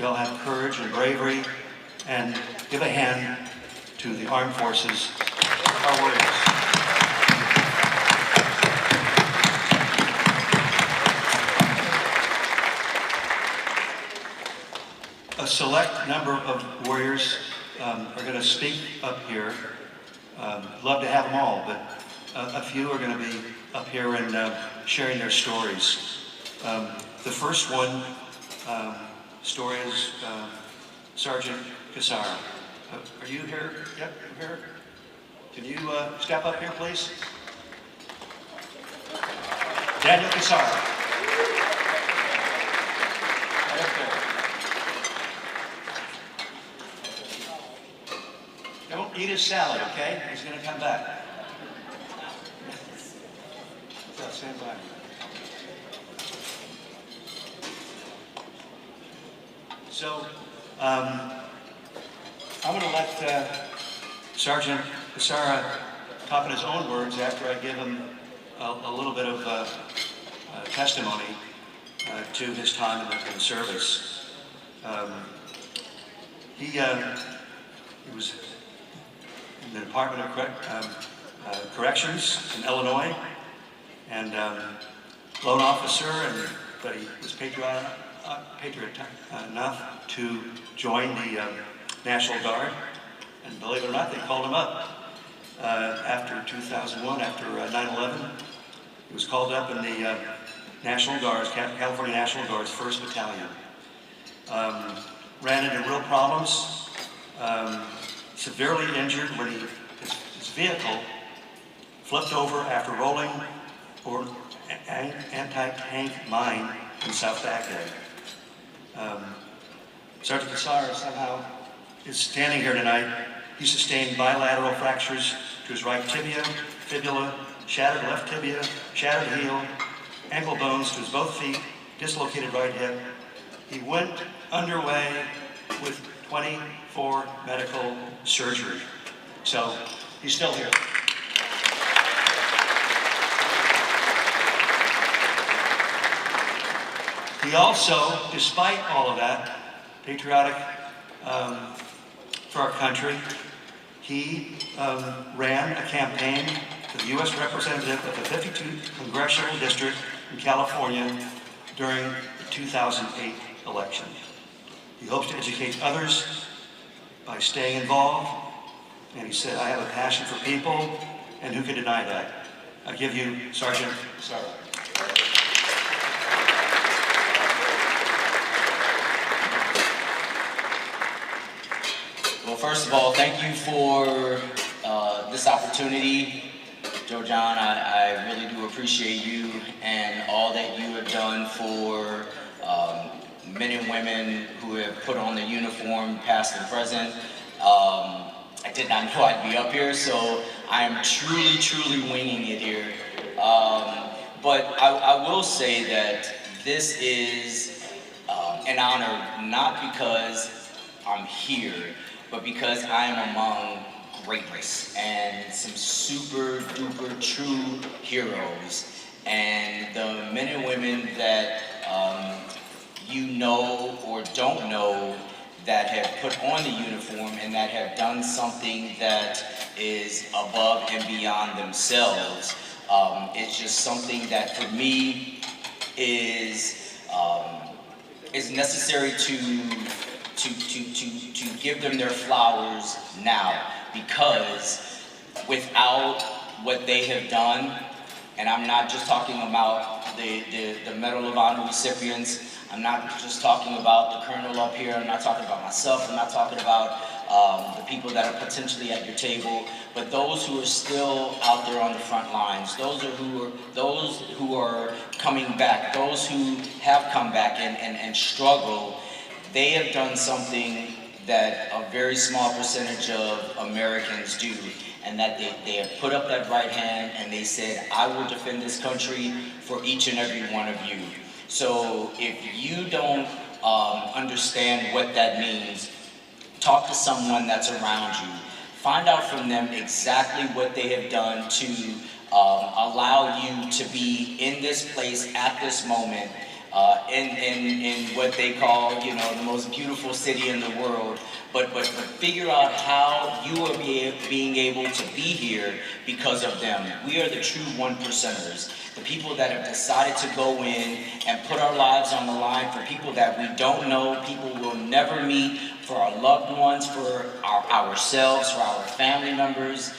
we all have courage and bravery, and give a hand to the armed forces, our warriors. A select number of warriors are going to speak up here. Love to have them all, but a few are going to be up here and sharing their stories. The first one story is Sergeant Cassara. Are you here? Yep, you're here. Can you step up here, please? Daniel Cassara. Right up there. Don't eat his salad, okay? He's going to come back. Stand by. So, I'm going to let Sergeant Cassara talk in his own words after I give him a little bit of testimony to his time in the service. He was in the Department of Corrections in Illinois, and loan officer, but he was patriotic enough to join the National Guard, and believe it or not, they called him up after 2001, after 9/11. He was called up in the National Guards, California National Guard's 1st Battalion. Ran into real problems, severely injured when his vehicle flipped over after rolling or an anti-tank mine in South Baghdad. Sergeant Cassara somehow is standing here tonight. He sustained bilateral fractures to his right tibia, fibula, shattered left tibia, shattered heel, ankle bones to his both feet, dislocated right hip. He went underway with 24 medical surgery. So he's still here. He also, despite all of that, patriotic for our country, he ran a campaign for the U.S. representative of the 52nd Congressional District in California during the 2008 election. He hopes to educate others by staying involved, and he said, I have a passion for people, and who can deny that? I give you Sergeant Cassara. Well, first of all, thank you for this opportunity. Joe John, I really do appreciate you and all that you have done for men and women who have put on the uniform, past and present. I did not know I'd be up here, so I am truly winging it here. But I will say that this is an honor, not because I'm here, but because I am among greatness and some super duper true heroes, and the men and women that you know or don't know that have put on the uniform and that have done something that is above and beyond themselves. It's just something that for me is necessary to give them their flowers now, because without what they have done, and I'm not just talking about the Medal of Honor recipients, I'm not just talking about the colonel up here, I'm not talking about myself, I'm not talking about the people that are potentially at your table, but those who are still out there on the front lines, those who are coming back, those who have come back and struggle. They have done something that a very small percentage of Americans do, and that they have put up that right hand and they said, I will defend this country for each and every one of you. So if you don't understand what that means, talk to someone that's around you. Find out from them exactly what they have done to allow you to be in this place at this moment, in what they call, you know, the most beautiful city in the world, but figure out how you are being able to be here because of them. We are the true one percenters, the people that have decided to go in and put our lives on the line for people that we don't know, people we'll never meet, for our loved ones, for ourselves, for our family members,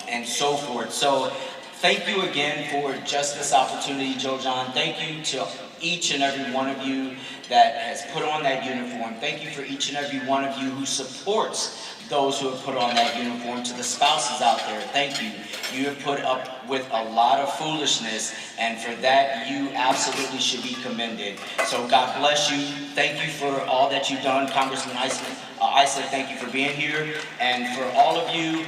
and so forth. So thank you again for just this opportunity, Joe John. Thank you to each and every one of you that has put on that uniform. Thank you for each and every one of you who supports those who have put on that uniform. To the spouses out there, thank you. You have put up with a lot of foolishness, and for that, you absolutely should be commended. So God bless you. Thank you for all that you've done, Congressman Isley, thank you for being here. And for all of you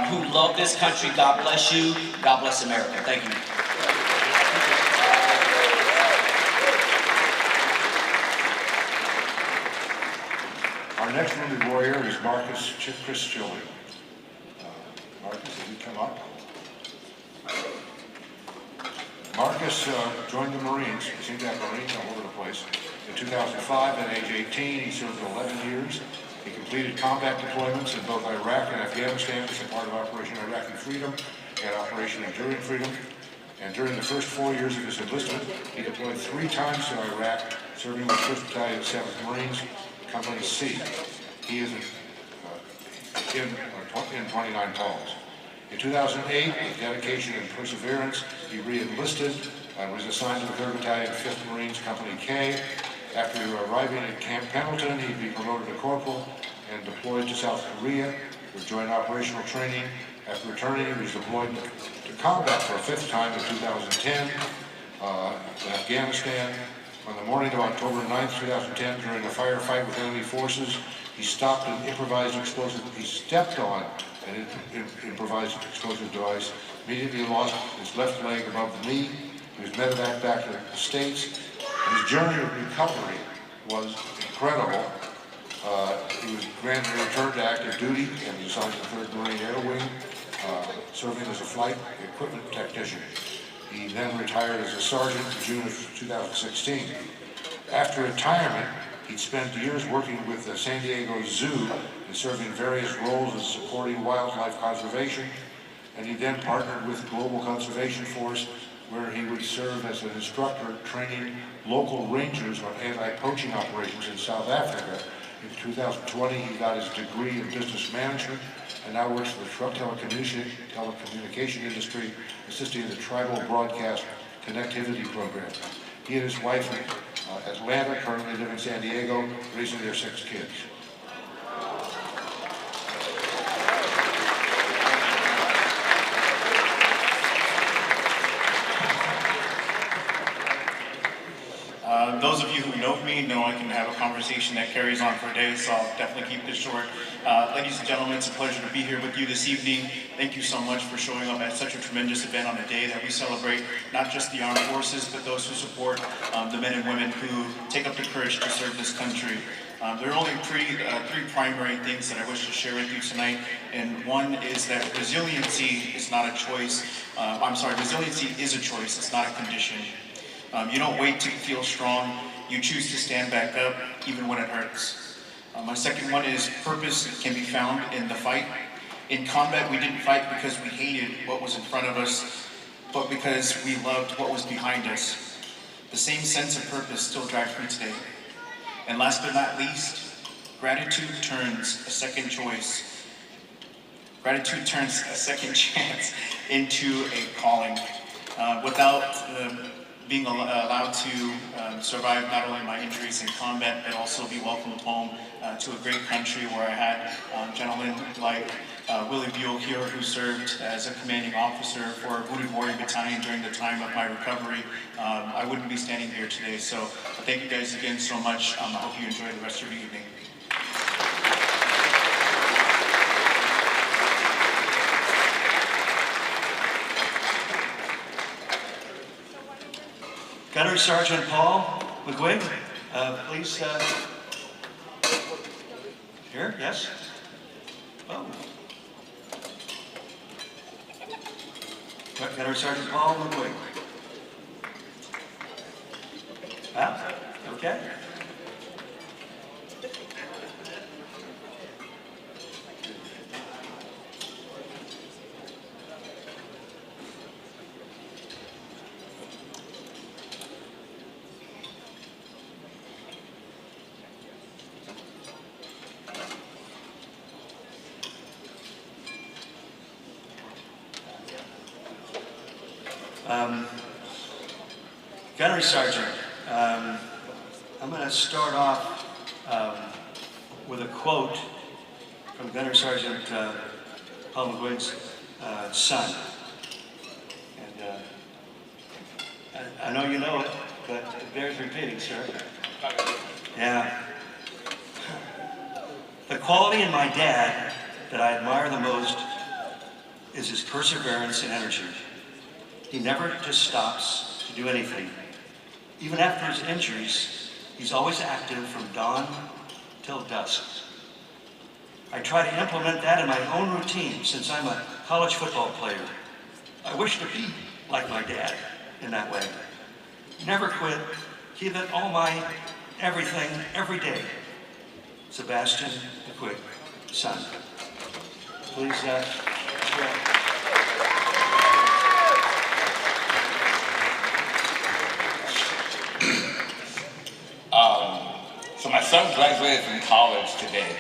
who love this country, God bless you. God bless America. Thank you. Our next wounded warrior is Marcus Christioli. Marcus, if you come up. Marcus joined the Marines. He seemed to have Marines all over the place. In 2005, at age 18, he served 11 years. He completed combat deployments in both Iraq and Afghanistan as a part of Operation Iraqi Freedom and Operation Enduring Freedom. And during the first 4 years of his enlistment, he deployed 3 times to Iraq, serving with 1st Battalion, 7th Marines, Company C. He is in 29 Palms. In 2008, with dedication and perseverance, he re-enlisted and was assigned to the 3rd Battalion, 5th Marines, Company K. After arriving at Camp Pendleton, he'd be promoted to corporal and deployed to South Korea for joint operational training. After returning, he was deployed to combat for a 5th time in 2010 in Afghanistan. On the morning of October 9th, 2010, during a firefight with enemy forces, he stopped an improvised explosive. He stepped on an improvised explosive device, immediately lost his left leg above the knee. He was medevaced back to the States. His journey of recovery was incredible. He was granted a return to active duty and was assigned to the 3rd Marine Air Wing, serving as a flight equipment technician. He then retired as a sergeant in June of 2016. After retirement, he'd spent years working with the San Diego Zoo and serving various roles in supporting wildlife conservation, and he then partnered with Global Conservation Force, where he would serve as an instructor training local rangers on anti-poaching operations in South Africa. In 2020, he got his degree in business management and now works for the truck telecommunication industry, assisting in the Tribal Broadcast Connectivity Program. He and his wife in Atlanta currently live in San Diego, raising their 6 kids. Those of you who know me know I can have a conversation that carries on for days, so I'll definitely keep this short. Ladies and gentlemen, it's a pleasure to be here with you this evening. Thank you so much for showing up at such a tremendous event on a day that we celebrate not just the armed forces, but those who support the men and women who take up the courage to serve this country. There are only three primary things that I wish to share with you tonight, and one is that resiliency is not a choice. Resiliency is a choice, it's not a condition. You don't wait to feel strong, you choose to stand back up even when it hurts. My second one is purpose can be found in the fight. In combat, we didn't fight because we hated what was in front of us, but because we loved what was behind us. The same sense of purpose still drives me today. And last but not least, gratitude turns a second choice. Gratitude turns a second chance into a calling. Without being allowed to survive not only my injuries in combat, but also be welcomed home to a great country where I had gentlemen like Willie Buell here, who served as a commanding officer for Wounded Warrior Battalion during the time of my recovery. I wouldn't be standing here today. So thank you guys again so much. I hope you enjoy the rest of your evening. Gunnery Sergeant Paul McGuig, please. Here, yes? Oh. Gunnery Sergeant Paul McGuig. Well, okay. Gunnery Sergeant, I'm going to start off with a quote from Gunnery Sergeant Paul McGuigg's son. And I know you know it, but it bears repeating, sir. Yeah. The quality in my dad that I admire the most is his perseverance and energy. He never just stops to do anything. Even after his injuries, he's always active from dawn till dusk. I try to implement that in my own routine since I'm a college football player. I wish to be like my dad in that way. Never quit, give it all my everything, every day. Sebastian McQuigg, son. Please, So my son graduated from college today.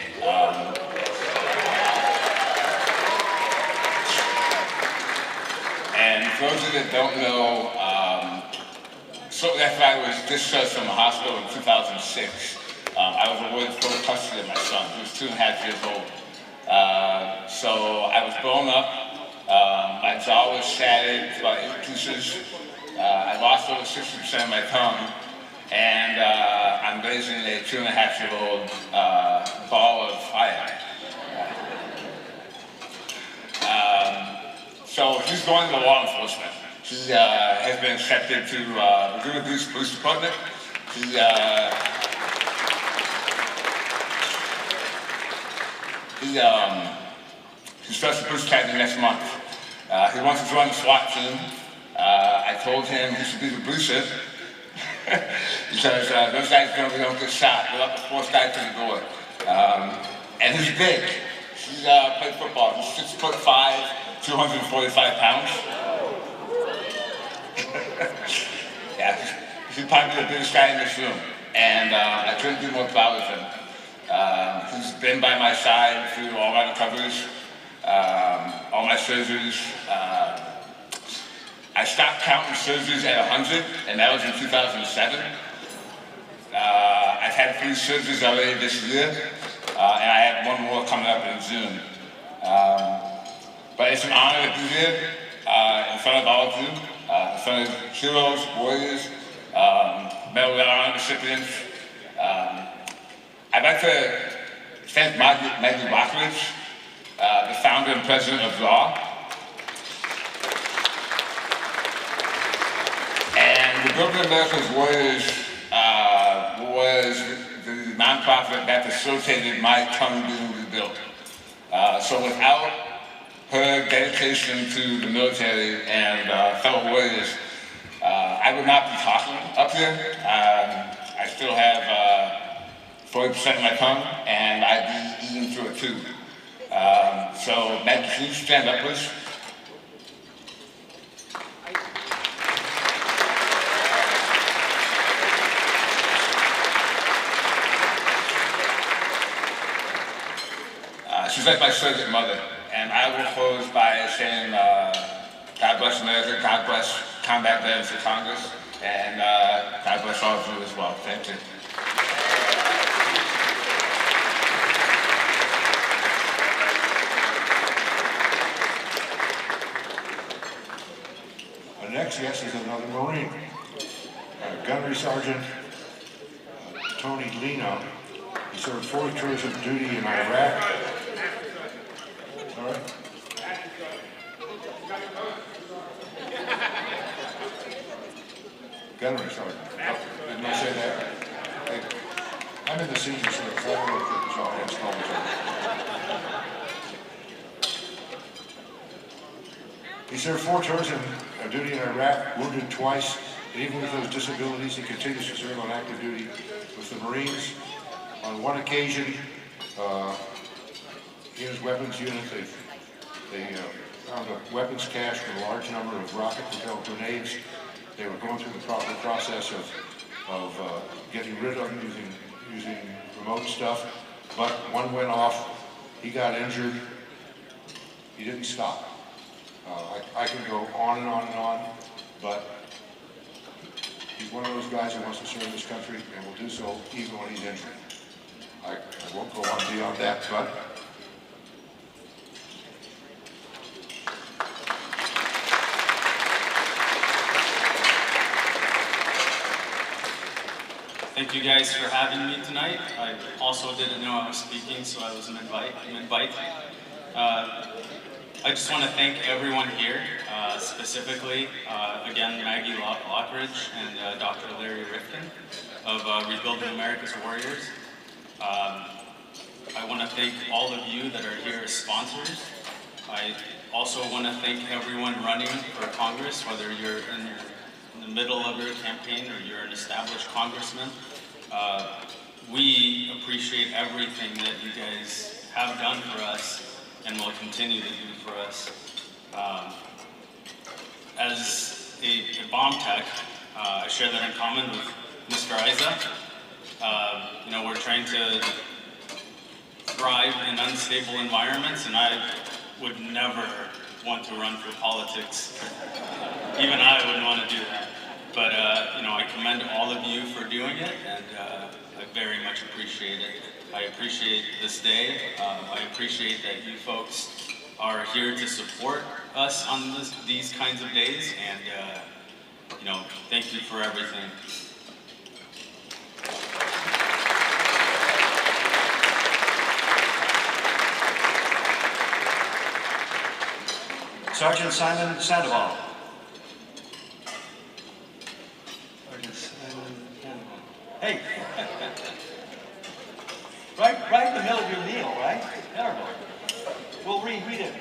And for those of you that don't know, shortly after I was discharged from the hospital in 2006, I was awarded full custody of my son. He was 2.5 years old. So I was blown up. My jaw was shattered to about 8 pieces. I lost over 60% of my tongue. And I'm raising a 2.5-year-old ball of fire. So she's going to law enforcement. She has been accepted to the Laguna Beach Police Department. He starts the police academy next month. He wants to join the SWAT team. I told him he should be the booster. Because those guys don't get shot. They're up the fourth guy to the door. And he's big. He's played football. He's 6'5", 245 pounds. Yeah, he's probably the biggest guy in this room. And I couldn't be more proud of him. He's been by my side through all my recoveries, all my surgeries. I stopped counting surgeries at 100, and that was in 2007. I've had 3 surgeries already this year, and I have one more coming up in June. But it's an honor to be here in front of all of you, in front of heroes, warriors, Medal of Honor recipients. I'd like to thank Maggie Rockridge, the founder and president of RAW. And the Broken America's Warriors was the nonprofit that facilitated my tongue being rebuilt. So without her dedication to the military and fellow warriors, I would not be talking up here. I still have 40% of my tongue, and I'd be eating through it too. So Maggie, can you stand up, please? She's like my surrogate mother, and I will close by saying, God bless America, God bless combat veterans of Congress, and God bless all of you as well. Thank you. Our next guest is another Marine, Gunnery Sergeant Tony Lino. He served 4 tours of duty in Iraq. Sorry? Gunnery Sergeant. Oh, didn't I say that? Hey, I'm in the senior service. I don't know if y'all have He served 4 tours of duty in Iraq, wounded twice, And even with those disabilities, he continues to serve on active duty with the Marines. On one occasion, in his weapons unit, they found a weapons cache with a large number of rocket-propelled grenades. They were going through the proper process of getting rid of them using remote stuff, but one went off. He got injured. He didn't stop. I can go on and on and on, but he's one of those guys who wants to serve this country and will do so even when he's injured. I won't go on beyond that, but thank you guys for having me tonight. I also didn't know I was speaking, so I was an invite. I just want to thank everyone here, specifically, again, Maggie Lockridge and Dr. Larry Rifkin of Rebuilding America's Warriors. I want to thank all of you that are here as sponsors. I also want to thank everyone running for Congress, whether you're in the middle of your campaign or you're an established congressman. We appreciate everything that you guys have done for us and will continue to do for us. As a bomb tech, I share that in common with Mr. Isa. We're trying to thrive in unstable environments, and I would never want to run for politics. Even I wouldn't want to do that. But, I commend all of you for doing it, and I very much appreciate it. I appreciate this day. I appreciate that you folks are here to support us on these kinds of days, and, thank you for everything. Sergeant Simon Sandoval. Sergeant Simon Sandoval. Hey. right in the middle of your meal, right? Terrible. We'll reheat it.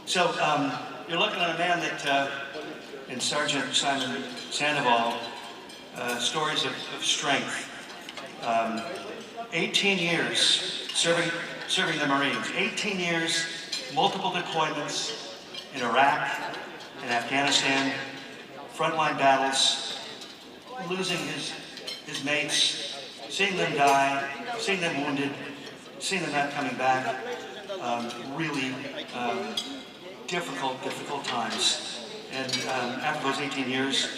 So, you're looking at a man that, in Sergeant Simon Sandoval, stories of strength. 18 years serving the Marines. 18 years, multiple deployments in Iraq and Afghanistan, frontline battles, losing his mates, seeing them die, seeing them wounded, seeing them not coming back. Really difficult times. And after those 18 years,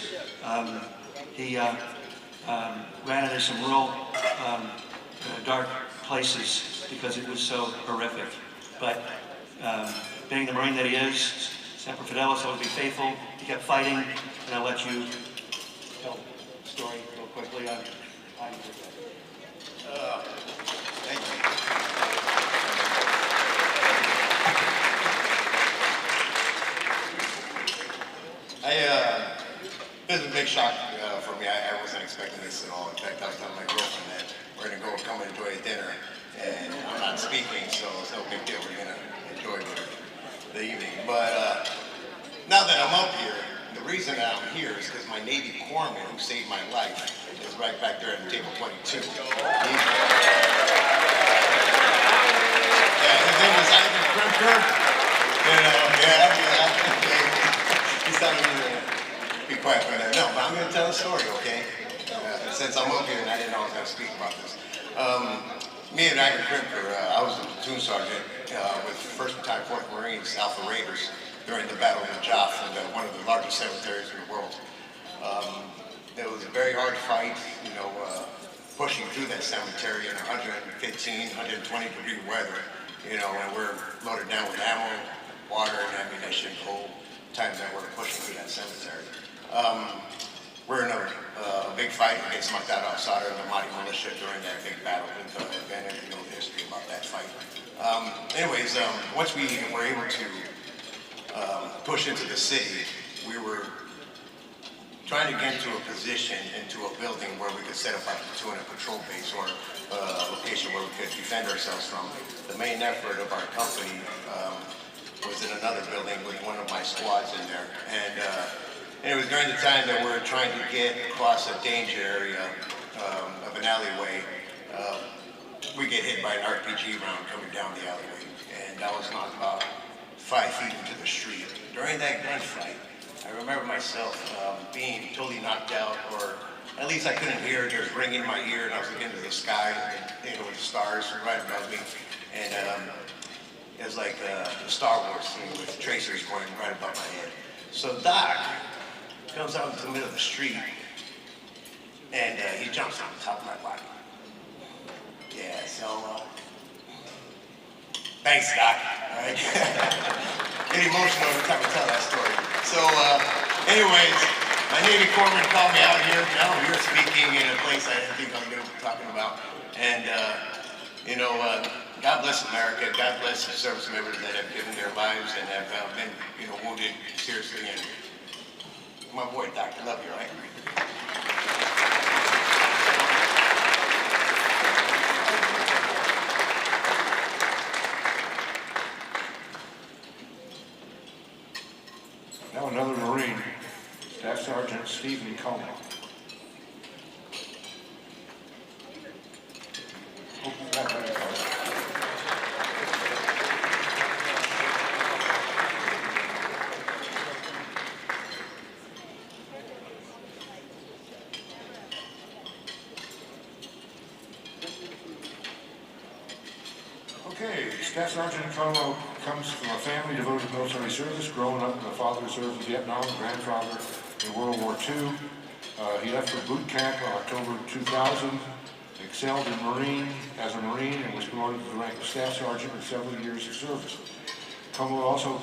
he ran into some real dark places because it was so horrific. But being the Marine that he is, Semper Fidelis, always be faithful. He kept fighting, and I'll let you tell the story real quickly. Thank you. This is a big shock for me. I wasn't expecting this at all. In fact, I was telling my girlfriend that we're going to go come and enjoy a dinner, and I'm not speaking, so it's no big deal. We're going to enjoy the evening. But now that I'm up here, the reason that I'm here is because my Navy corpsman who saved my life is right back there at table 22. His name was Ivan Krimker. He's telling me to be quiet for that. No, but I'm going to tell a story, okay? Since I'm up here and I didn't know I was going to speak about this. Me and Ivan Krimker, I was a platoon sergeant with 1st Battalion 4th Marines, Alpha Raiders, during the Battle of Najaf, one of the largest cemeteries in the world. It was a very hard fight, pushing through that cemetery in 115, 120-degree weather, and we're loaded down with ammo, water, and ammunition the whole time that we're pushing through that cemetery. We're in a big fight against Magdad al-Sadr and the Mahdi militia during that big battle. And you know the history about that fight. Anyways, once we were able to push into the city, we were trying to get into a position, into a building where we could set up our platoon and patrol base or a location where we could defend ourselves from. The main effort of our company was in another building with one of my squads in there. And it was during the time that we were trying to get across a danger area of an alleyway. We get hit by an RPG round coming down the alleyway. And I was knocked about 5 feet into the street. During that gunfight, I remember myself being totally knocked out, or at least I couldn't hear it. It was ringing in my ear, and I was looking into the sky, and, with the stars right above me. And it was like the Star Wars scene with tracers going right above my head. So Doc comes out into the middle of the street, and he jumps on the top of my body. Yeah, so thanks, Doc. All right. Get emotional every time I tell that story. So, anyways, my Navy corpsman called me out here. Now we were speaking in a place I didn't think I was going to be talking about. And, God bless America. God bless the service members that have given their lives and have been, wounded seriously. And my boy, Doc, I love you, right? Now another Marine, Staff Sergeant Stephen Coleman. Okay, Staff Sergeant Carlo comes from a family devoted to military service, growing up with a father who served in Vietnam, grandfather in World War II. He left for boot camp on October 2000, excelled as a Marine, and was promoted to the rank of Staff Sergeant with several years of service. Como also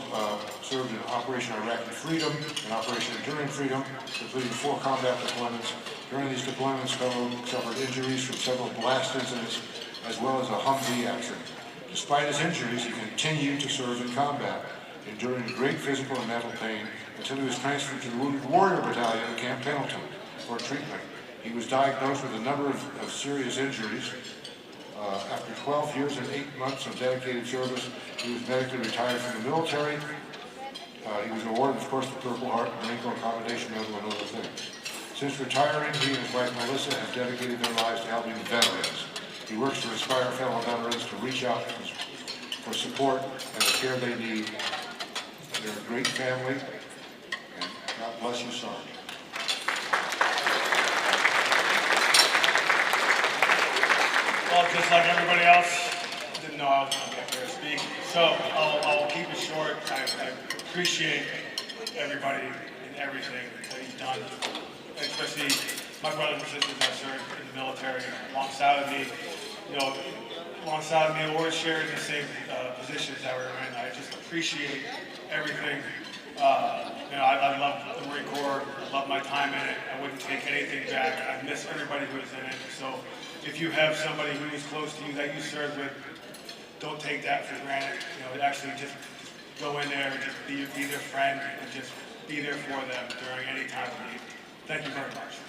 served in Operation Iraqi Freedom and Operation Enduring Freedom, completing 4 combat deployments. During these deployments, Como suffered injuries from several blast incidents, as well as a Humvee accident. Despite his injuries, he continued to serve in combat, enduring great physical and mental pain until he was transferred to the Wounded Warrior Battalion at Camp Pendleton for treatment. He was diagnosed with a number of serious injuries. After 12 years and 8 months of dedicated service, he was medically retired from the military. He was awarded, of course, the Purple Heart, Marine Corps Commendation Medal, and other things. Since retiring, he and his wife Melissa have dedicated their lives to helping veterans. He works to inspire fellow veterans to reach out for support and the care they need. They're a great family, and God bless you, Sergeant. Well, just like everybody else, didn't know I was going to get here to speak. So I'll keep it short. I appreciate everybody and everything that you've done, especially my brothers and sisters that served in the military alongside of me. Alongside of me, or sharing the same positions that we're in. I just appreciate everything. I love the Marine Corps. I love my time in it. I wouldn't take anything back. I miss everybody who was in it. So if you have somebody who is close to you that you served with, don't take that for granted. Actually just go in there and just be their friend and just be there for them during any time of need. Thank you very much.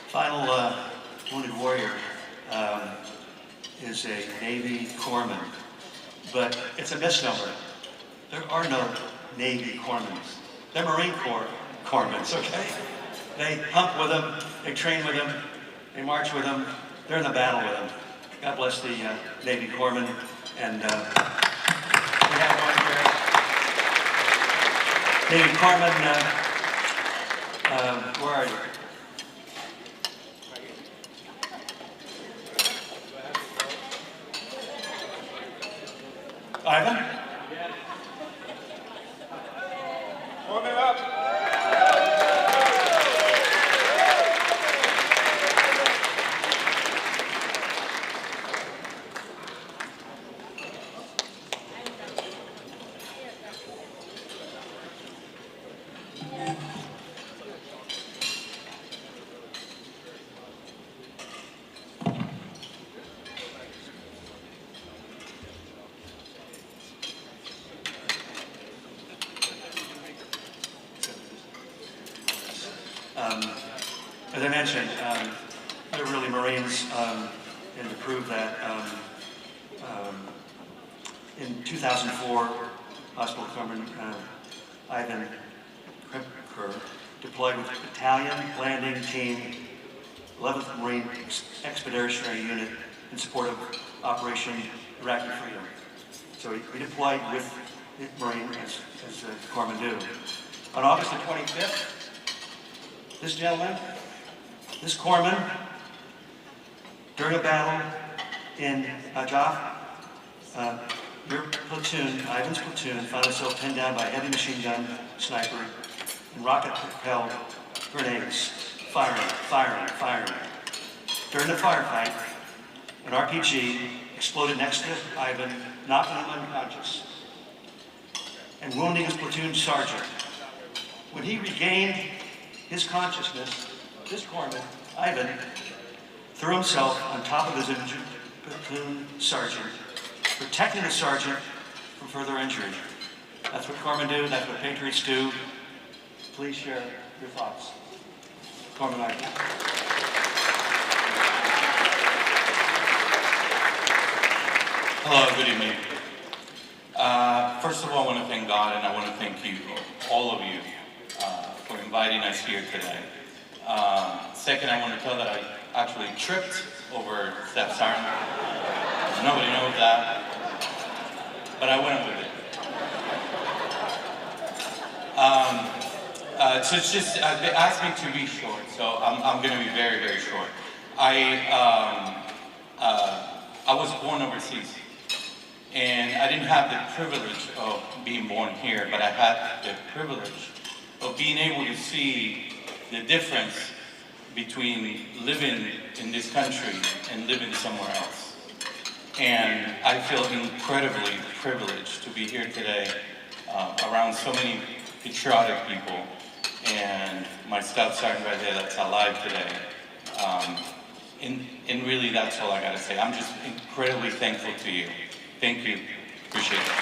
Final Wounded Warrior is a Navy corpsman, but it's a misnomer. There are no Navy corpsmen. They're Marine Corps corpsmen, okay? They hunt with them, they train with them, they march with them, they're in the battle with them. God bless the Navy corpsmen, and we have one here. Navy corpsman, where are you? Ivan? Warm him up. mentioned, they're really Marines, and to prove that, in 2004, Hospital Corpsman Ivan Kripker deployed with Battalion Landing Team 11th Marine Expeditionary Unit in support of Operation Iraqi Freedom. So he deployed with the Marine as corpsmen do. On August the 25th, this gentleman, this corpsman, during a battle in Najaf, your platoon, Ivan's platoon, found itself pinned down by a heavy machine gun sniper and rocket-propelled grenades, firing. During the firefight, an RPG exploded next to Ivan, knocking him unconscious and wounding his platoon sergeant. When he regained his consciousness, this corpsman, Ivan, threw himself on top of his injured platoon sergeant, protecting the sergeant from further injury. That's what corpsmen do, that's what patriots do. Please share your thoughts. Corpsman Ivan. Hello, good evening. First of all, I want to thank God, and I want to thank you, all of you, for inviting us here today. Second, I want to tell that I actually tripped over Staff Sergeant. Nobody knows that, but I went with it. So it's just, they asked me to be short, so I'm going to be very, very short. I was born overseas. And I didn't have the privilege of being born here, but I had the privilege of being able to see the difference between living in this country and living somewhere else. And I feel incredibly privileged to be here today around so many patriotic people, and my staff sergeant right there that's alive today. And really, that's all I gotta say. I'm just incredibly thankful to you. Thank you. Appreciate it.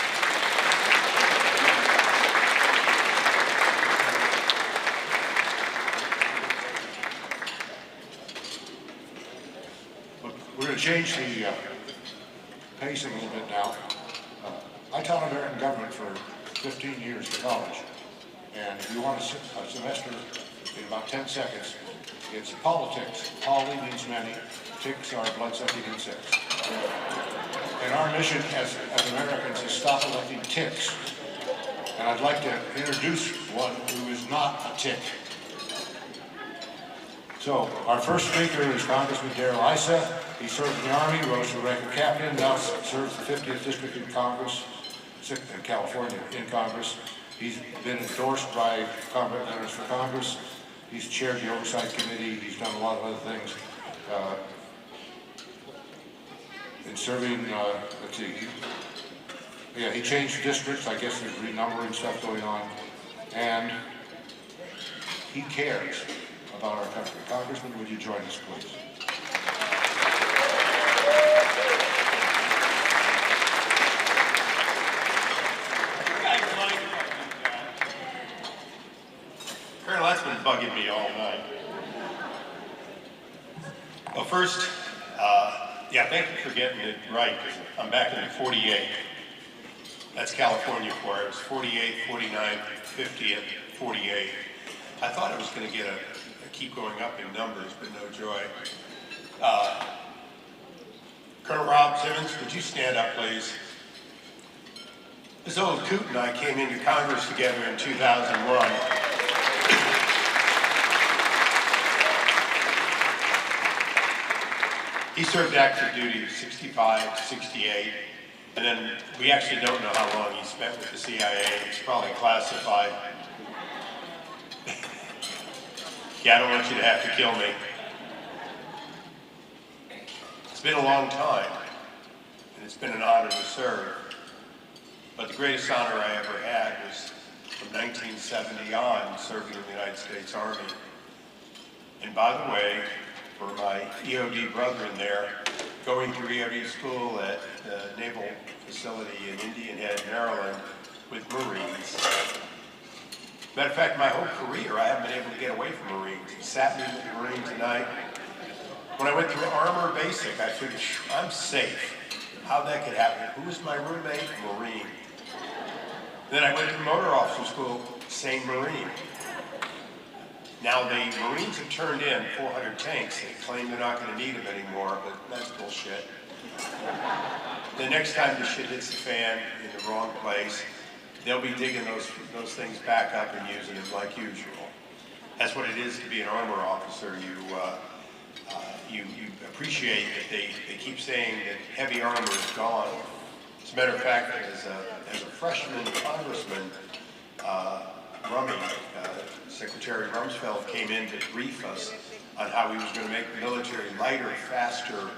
We're going to change the pace a little bit now. I taught American government for 15 years in college. And if you want a semester in about 10 seconds, it's politics. Poly means many. Ticks are blood-sucking insects. And our mission as Americans is stop electing ticks. And I'd like to introduce one who is not a tick. So, our first speaker is Congressman Darrell Issa. He served in the Army, rose to the rank of captain, now serves the 50th District in Congress, in California, in Congress. He's been endorsed by Representatives for Congress. He's chaired the Oversight Committee. He's done a lot of other things. In serving, let's see, he changed districts. I guess there's renumbering stuff going on. And he cares about our country. Congressman, would you join us, please? Colonel, that's been bugging me all night. Well, first, thank you for getting it right, because I'm back in the 48. That's California for it. It was 48, 49, 50, and 48. I thought I was going to get keep going up in numbers, but no joy. Colonel Rob Simmons, would you stand up, please? This old coot and I came into Congress together in 2001. He served active duty 65 to 68, and then we actually don't know how long he spent with the CIA. It's probably classified. Yeah, I don't want you to have to kill me. It's been a long time, and it's been an honor to serve. But the greatest honor I ever had was from 1970 on, serving in the United States Army. And by the way, for my EOD brethren there, going through EOD school at the Naval Facility in Indian Head, Maryland, with Marines. Matter of fact, my whole career, I haven't been able to get away from Marines. It sat me with the Marines tonight. When I went through Armor Basic, I figured, I'm safe. How'd that could happen? Who was my roommate? Marine. Then I went to motor officer school, same Marine. Now the Marines have turned in 400 tanks. They claim they're not going to need them anymore, but that's bullshit. The next time the shit hits the fan in the wrong place, they'll be digging those things back up and using them like usual. That's what it is to be an armor officer. You appreciate that they keep saying that heavy armor is gone. As a matter of fact, as a freshman congressman, Secretary Rumsfeld came in to brief us on how he was going to make the military lighter, faster,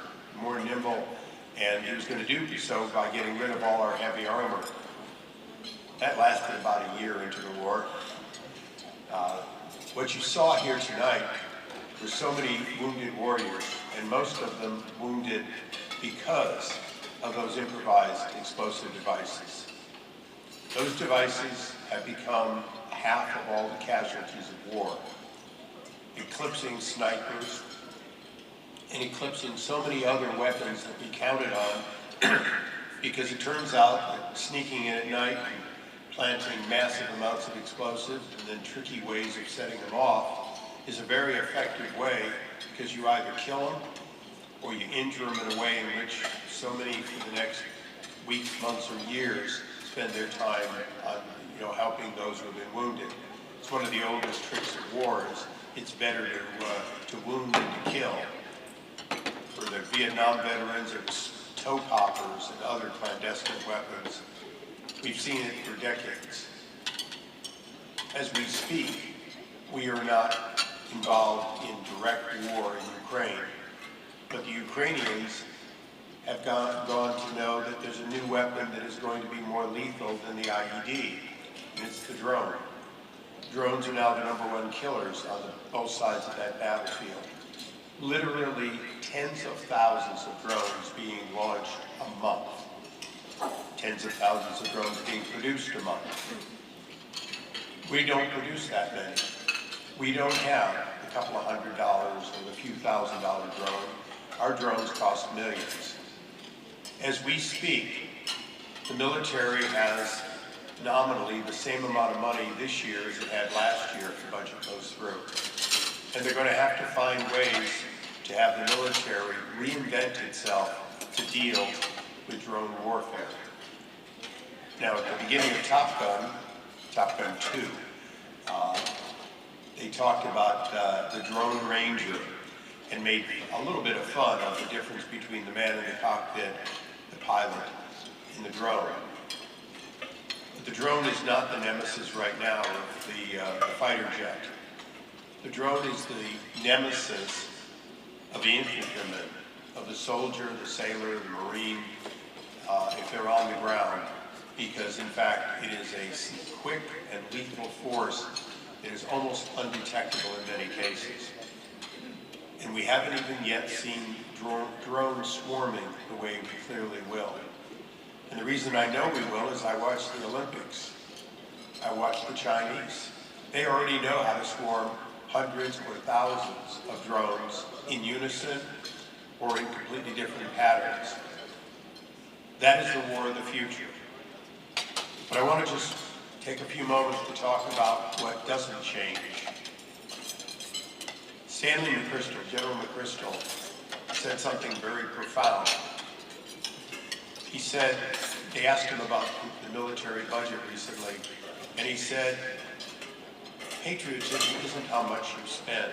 more nimble, and he was going to do so by getting rid of all our heavy armor. That lasted about a year into the war. What you saw here tonight were so many wounded warriors, and most of them wounded because of those improvised explosive devices. Those devices have become half of all the casualties of war, eclipsing snipers and eclipsing so many other weapons that we counted on because it turns out that sneaking in at night and planting massive amounts of explosives and then tricky ways of setting them off is a very effective way, because you either kill them or you injure them in a way in which so many for the next weeks, months, or years spend their time on helping those who have been wounded. It's one of the oldest tricks of war. It's better to wound than to kill. For the Vietnam veterans, it was toe poppers and other clandestine weapons. We've seen it for decades. As we speak, we are not involved in direct war in Ukraine, but the Ukrainians have gone to know that there's a new weapon that is going to be more lethal than the IED, and it's the drone. Drones are now the #1 killers on both sides of that battlefield. Literally tens of thousands of drones being launched a month. Tens of thousands of drones being produced a month. We don't produce that many. We don't have a couple of $100 or a few $1,000 drone. Our drones cost millions. As we speak, the military has nominally the same amount of money this year as it had last year if the budget goes through. And they're going to have to find ways to have the military reinvent itself to deal with drone warfare. Now, at the beginning of Top Gun 2, they talked about the drone ranger and made a little bit of fun of the difference between the man in the cockpit, the pilot, and the drone. But the drone is not the nemesis right now of the fighter jet. The drone is the nemesis of the infantryman, of the soldier, the sailor, the marine, if they're on the ground, because in fact it is a quick and lethal force that is almost undetectable in many cases. And we haven't even yet seen drones swarming the way we clearly will. And the reason I know we will is I watched the Olympics. I watched the Chinese. They already know how to swarm hundreds or thousands of drones in unison or in completely different patterns. That is the war of the future. But I want to just take a few moments to talk about what doesn't change. Stanley McChrystal, General McChrystal, said something very profound. He said, they asked him about the military budget recently, and he said, patriotism isn't how much you spend.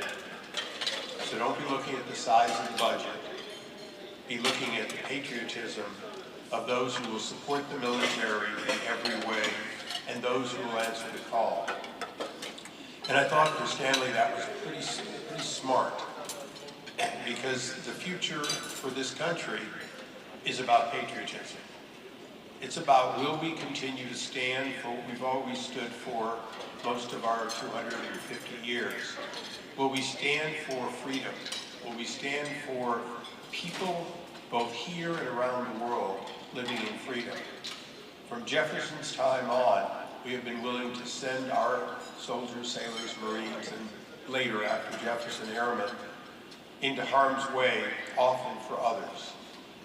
So don't be looking at the size of the budget. Be looking at the patriotism of those who will support the military in every way and those who will answer the call. And I thought for Stanley that was pretty smart, because the future for this country is about patriotism. It's about, will we continue to stand for what we've always stood for most of our 250 years? Will we stand for freedom? Will we stand for people both here and around the world living in freedom? From Jefferson's time on, we have been willing to send our soldiers, sailors, Marines, and later after Jefferson Airmen into harm's way, often for others,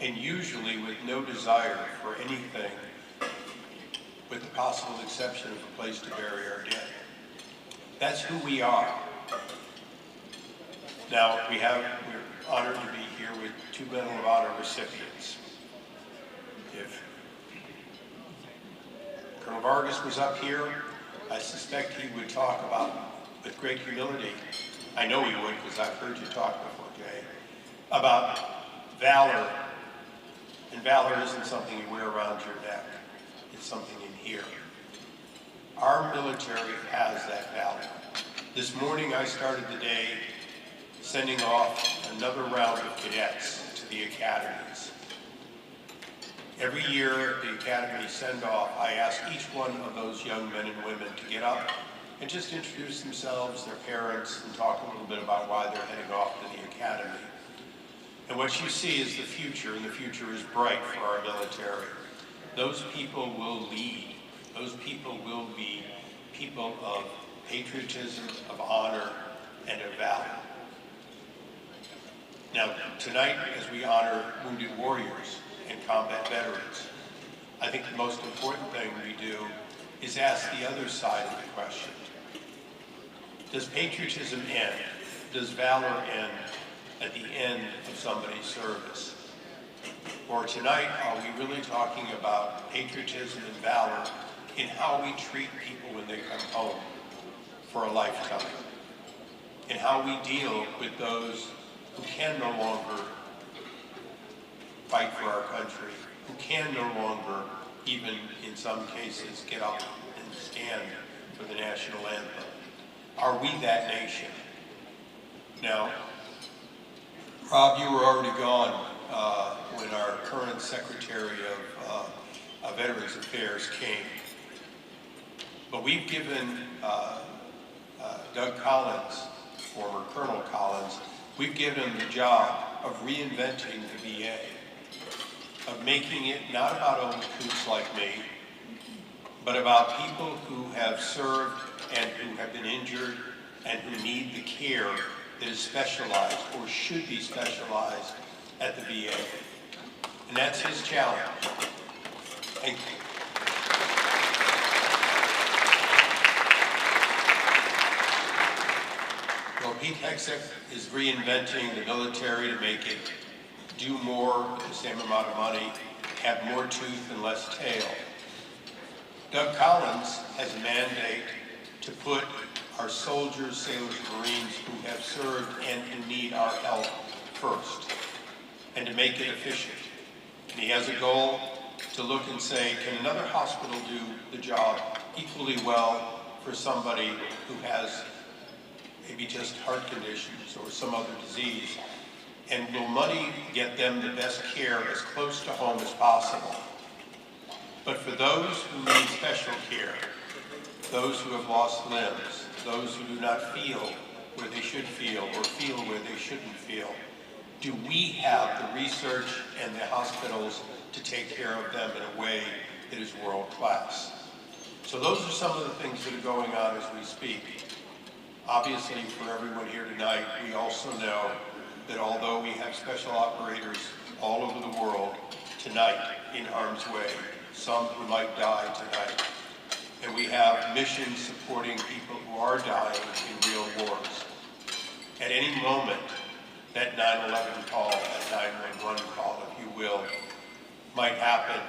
and usually with no desire for anything, with the possible exception of a place to bury our dead. That's who we are. Now, we're honored to be here with 2 Medal of Honor recipients. If Colonel Vargas was up here, I suspect he would talk about, with great humility, I know he would because I've heard you talk before, Jay, about valor. And valor isn't something you wear around your neck. It's something in here. Our military has that valor. This morning I started the day sending off another round of cadets to the academies. Every year at the academy send-off, I ask each one of those young men and women to get up and just introduce themselves, their parents, and talk a little bit about why they're heading off to the academy. And what you see is the future, and the future is bright for our military. Those people will lead. Those people will be people of patriotism, of honor, and of valor. Now, tonight, as we honor wounded warriors and combat veterans, I think the most important thing we do is ask the other side of the question. Does patriotism end? Does valor end at the end of somebody's service? Or tonight, are we really talking about patriotism and valor in how we treat people when they come home for a lifetime? And how we deal with those who can no longer fight for our country, who can no longer, even in some cases, get up and stand for the national anthem? Are we that nation? Now, Rob, you were already gone when our current Secretary of Veterans Affairs came. But we've given Doug Collins, former Colonel Collins, we've given him the job of reinventing the VA, of making it not about old coots like me, but about people who have served and who have been injured and who need the care that is specialized or should be specialized at the VA. And that's his challenge. Thank you. Well, Pete Hegseth is reinventing the military to make it do more with the same amount of money, have more tooth and less tail. Doug Collins has a mandate to put our soldiers, sailors, and Marines who have served and who need our help first, and to make it efficient. And he has a goal to look and say, can another hospital do the job equally well for somebody who has maybe just heart conditions or some other disease? And will money get them the best care as close to home as possible? But for those who need special care, those who have lost limbs, those who do not feel where they should feel or feel where they shouldn't feel, do we have the research and the hospitals to take care of them in a way that is world class? So those are some of the things that are going on as we speak. Obviously, for everyone here tonight, we also know that although we have special operators all over the world tonight in harm's way, some who might die tonight, and we have missions supporting people who are dying in real wars. At any moment, that 9/11 call, that 911 call, if you will, might happen,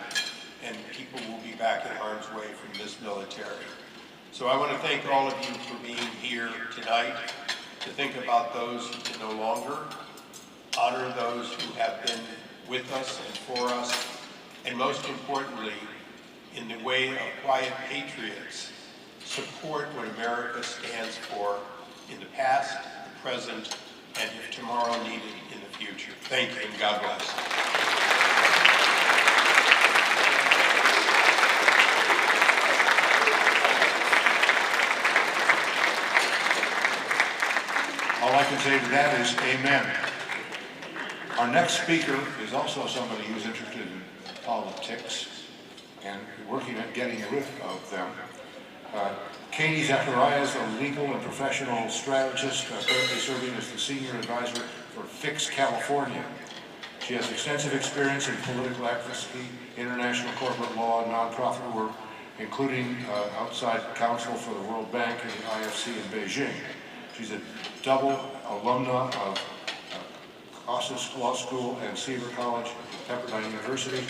and people will be back in harm's way from this military. So I want to thank all of you for being here tonight, to think about those who can no longer, honor those who have been with us and for us, and most importantly, in the way of quiet patriots, support what America stands for in the past, the present, and if tomorrow needed, in the future. Thank you, and God bless. All I can say to that is amen. Our next speaker is also somebody who's interested in politics and working at getting rid of them. Katie Zacharias, a legal and professional strategist, currently serving as the senior advisor for Fix California. She has extensive experience in political advocacy, international corporate law, and nonprofit work, including outside counsel for the World Bank and the IFC in Beijing. She's a double alumna of Costas Law School and Seaver College at Pepperdine University.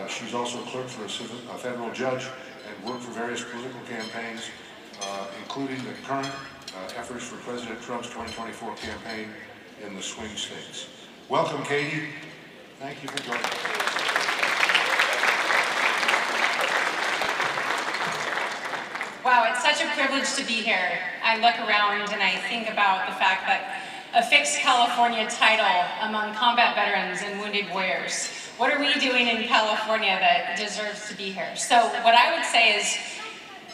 She's also clerked for a federal judge and worked for various political campaigns, including the current efforts for President Trump's 2024 campaign in the swing states. Welcome, Katie. Thank you for joining us. Wow, it's such a privilege to be here. I look around and I think about the fact that a Fix California title among combat veterans and wounded warriors. What are we doing in California that deserves to be here? So what I would say is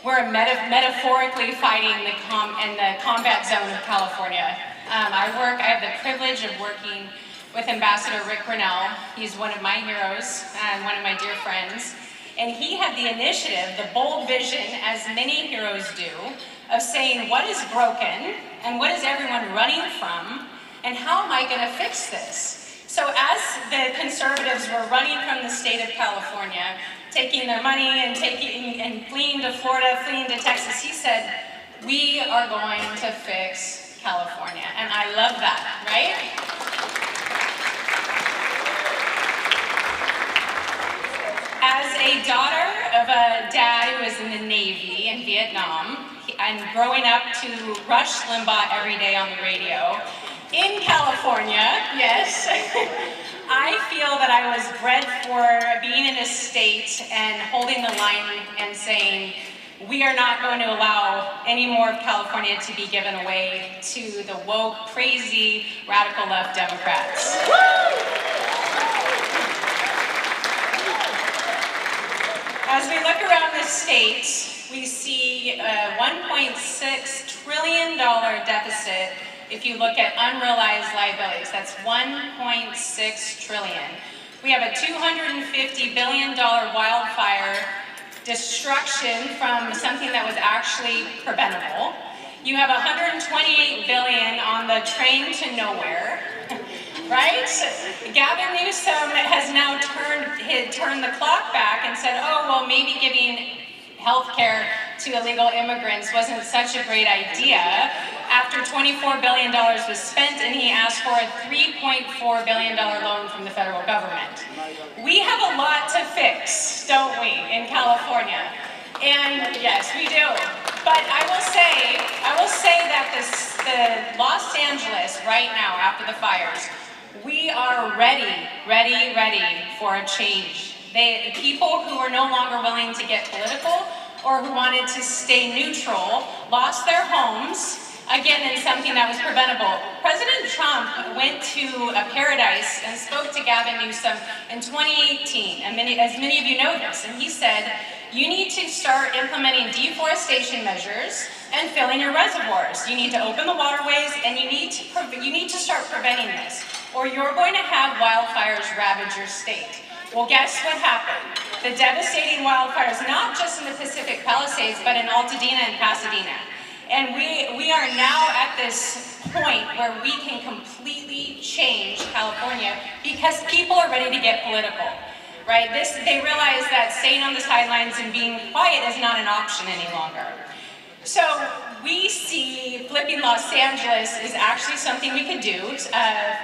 we're metaphorically fighting the combat zone of California. I have the privilege of working with Ambassador Rick Grinnell. He's one of my heroes and one of my dear friends. And he had the initiative, the bold vision, as many heroes do, of saying what is broken and what is everyone running from and how am I going to fix this? So as the conservatives were running from the state of California, taking their money and fleeing to Florida, fleeing to Texas, he said, we are going to fix California. And I love that, right? As a daughter of a dad who was in the Navy in Vietnam, and growing up to Rush Limbaugh every day on the radio, in California, yes, I feel that I was bred for being in a state and holding the line and saying, we are not going to allow any more of California to be given away to the woke, crazy, radical left Democrats. As we look around the state, we see a $1.6 trillion deficit if you look at unrealized liabilities. That's $1.6 trillion. We have a $250 billion wildfire destruction from something that was actually preventable. You have $128 billion on the train to nowhere, right? Gavin Newsom has now turned the clock back and said, oh, well, maybe giving health care to illegal immigrants wasn't such a great idea after $24 billion was spent and he asked for a $3.4 billion loan from the federal government. We have a lot to fix, don't we, in California? And yes, we do. But I will say that the Los Angeles right now after the fires, we are ready for a change. People who are no longer willing to get political or who wanted to stay neutral lost their homes, again, in something that was preventable. President Trump went to a paradise and spoke to Gavin Newsom in 2018, and as many of you know this, and he said, you need to start implementing deforestation measures and filling your reservoirs. You need to open the waterways, and you need to start preventing this, or you're going to have wildfires ravage your state. Well, guess what happened? The devastating wildfires, not just in the Pacific Palisades, but in Altadena and Pasadena. And we are now at this point where we can completely change California because people are ready to get political, right? They realize that staying on the sidelines and being quiet is not an option any longer. So we see flipping Los Angeles is actually something we could do.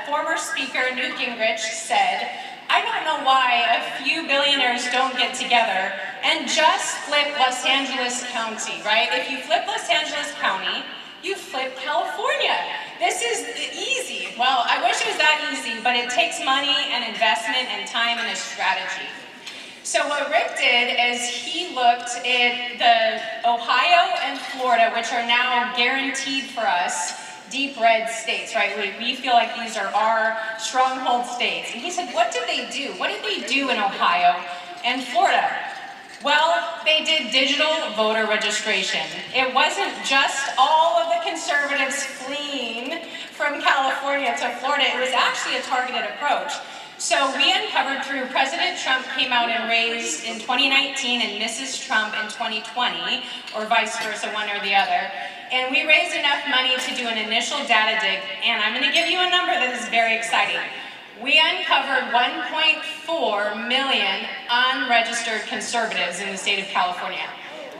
Former Speaker Newt Gingrich said, I don't know why a few billionaires don't get together and just flip Los Angeles County, right? If you flip Los Angeles County, you flip California. This is easy. Well, I wish it was that easy, but it takes money and investment and time and a strategy. So what Rick did is he looked at the Ohio and Florida, which are now guaranteed for us, deep red states, right? We feel like these are our stronghold states. And he said, what did they do? What did they do in Ohio and Florida? Well, they did digital voter registration. It wasn't just all of the conservatives fleeing from California to Florida. It was actually a targeted approach. So we uncovered through President Trump came out and raised in 2019 and Mrs. Trump in 2020, or vice versa, one or the other. And we raised enough money to do an initial data dig, and I'm gonna give you a number that is very exciting. We uncovered 1.4 million unregistered conservatives in the state of California.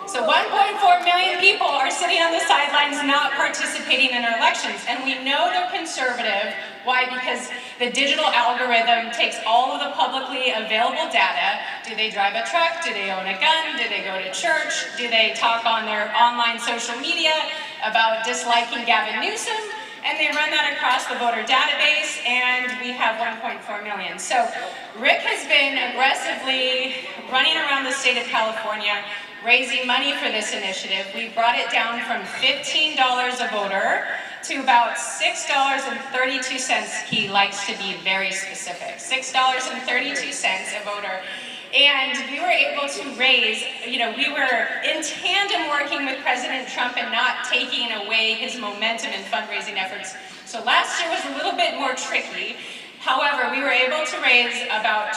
So 1.4 million people are sitting on the sidelines not participating in our elections. And we know they're conservative. Why? Because the digital algorithm takes all of the publicly available data. Do they drive a truck? Do they own a gun? Do they go to church? Do they talk on their online social media about disliking Gavin Newsom? And they run that across the voter database, and we have 1.4 million. So Rick has been aggressively running around the state of California, raising money for this initiative. We brought it down from $15 a voter to about $6.32. He likes to be very specific. $6.32 a voter. And we were able to raise, we were in tandem working with President Trump and not taking away his momentum in fundraising efforts. So last year was a little bit more tricky. However, we were able to raise about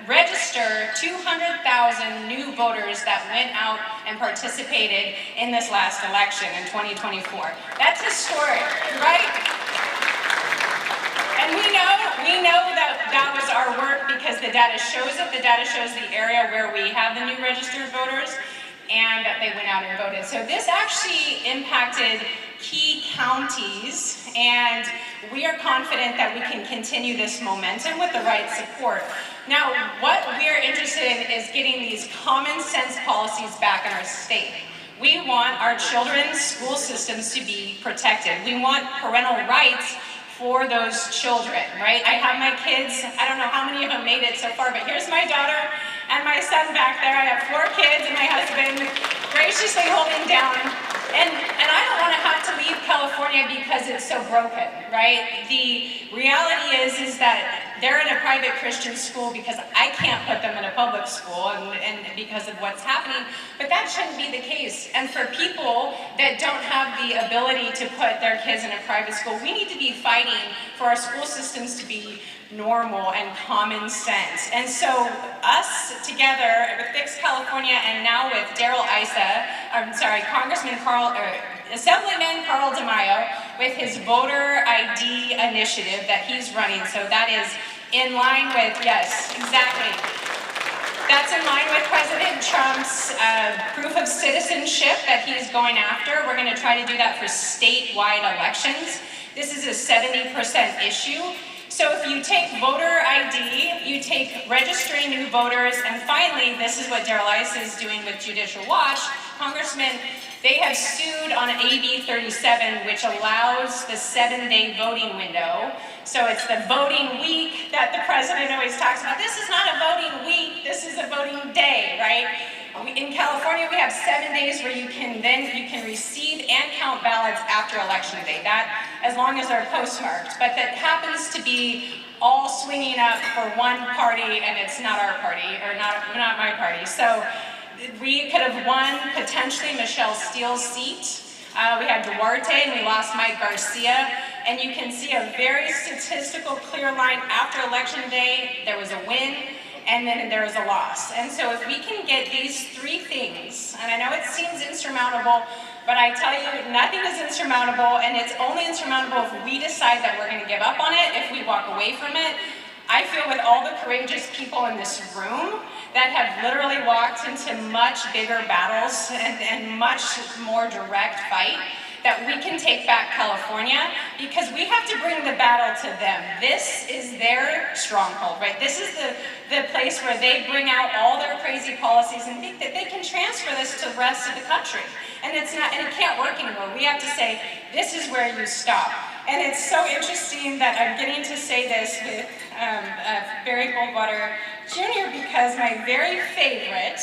register 200,000 new voters that went out and participated in this last election in 2024. That's historic, right? And we know that was our work because the data shows it. The data shows the area where we have the new registered voters and that they went out and voted. So this actually impacted key counties, and we are confident that we can continue this momentum with the right support. Now, what we are interested in is getting these common sense policies back in our state. We want our children's school systems to be protected. We want parental rights for those children, right? I have my kids, I don't know how many of them made it so far, but here's my daughter and my son back there. I have 4 kids and my husband graciously holding down. And I don't want to have to leave California because it's so broken, right? The reality is that they're in a private Christian school because I can't put them in a public school and because of what's happening, but that shouldn't be the case. And for people that don't have the ability to put their kids in a private school, we need to be fighting for our school systems to be normal and common sense. And so us together with Fix California and now with Assemblyman Carl DeMaio with his voter ID initiative that he's running. So that is in line with, yes, exactly. That's in line with President Trump's proof of citizenship that he's going after. We're going to try to do that for statewide elections. This is a 70% issue. So if you take voter ID, you take registering new voters, and finally, this is what Darrell Issa is doing with Judicial Watch. Congressman, they have sued on AB 37, which allows the 7-day voting window. So it's the voting week that the president always talks about. This is not a voting week, this is a voting day, right? In California, we have 7 days where you can receive and count ballots after election day. That, as long as they're postmarked, but that happens to be all swinging up for one party, and it's not our party, or not my party. So we could have won potentially Michelle Steele's seat. We had Duarte and we lost Mike Garcia. And you can see a very statistical clear line after election day. There was a win and then there was a loss. And so if we can get these 3 things, and I know it seems insurmountable, but I tell you, nothing is insurmountable, and it's only insurmountable if we decide that we're going to give up on it, if we walk away from it. I feel with all the courageous people in this room that have literally walked into much bigger battles and much more direct fight, that we can take back California, because we have to bring the battle to them. This is their stronghold, right? This is the place where they bring out all their crazy policies and think that they can transfer this to the rest of the country. And it's not, and it can't work anymore. We have to say, this is where you stop. And it's so interesting that I'm getting to say this with Barry Goldwater Jr. because my very favorite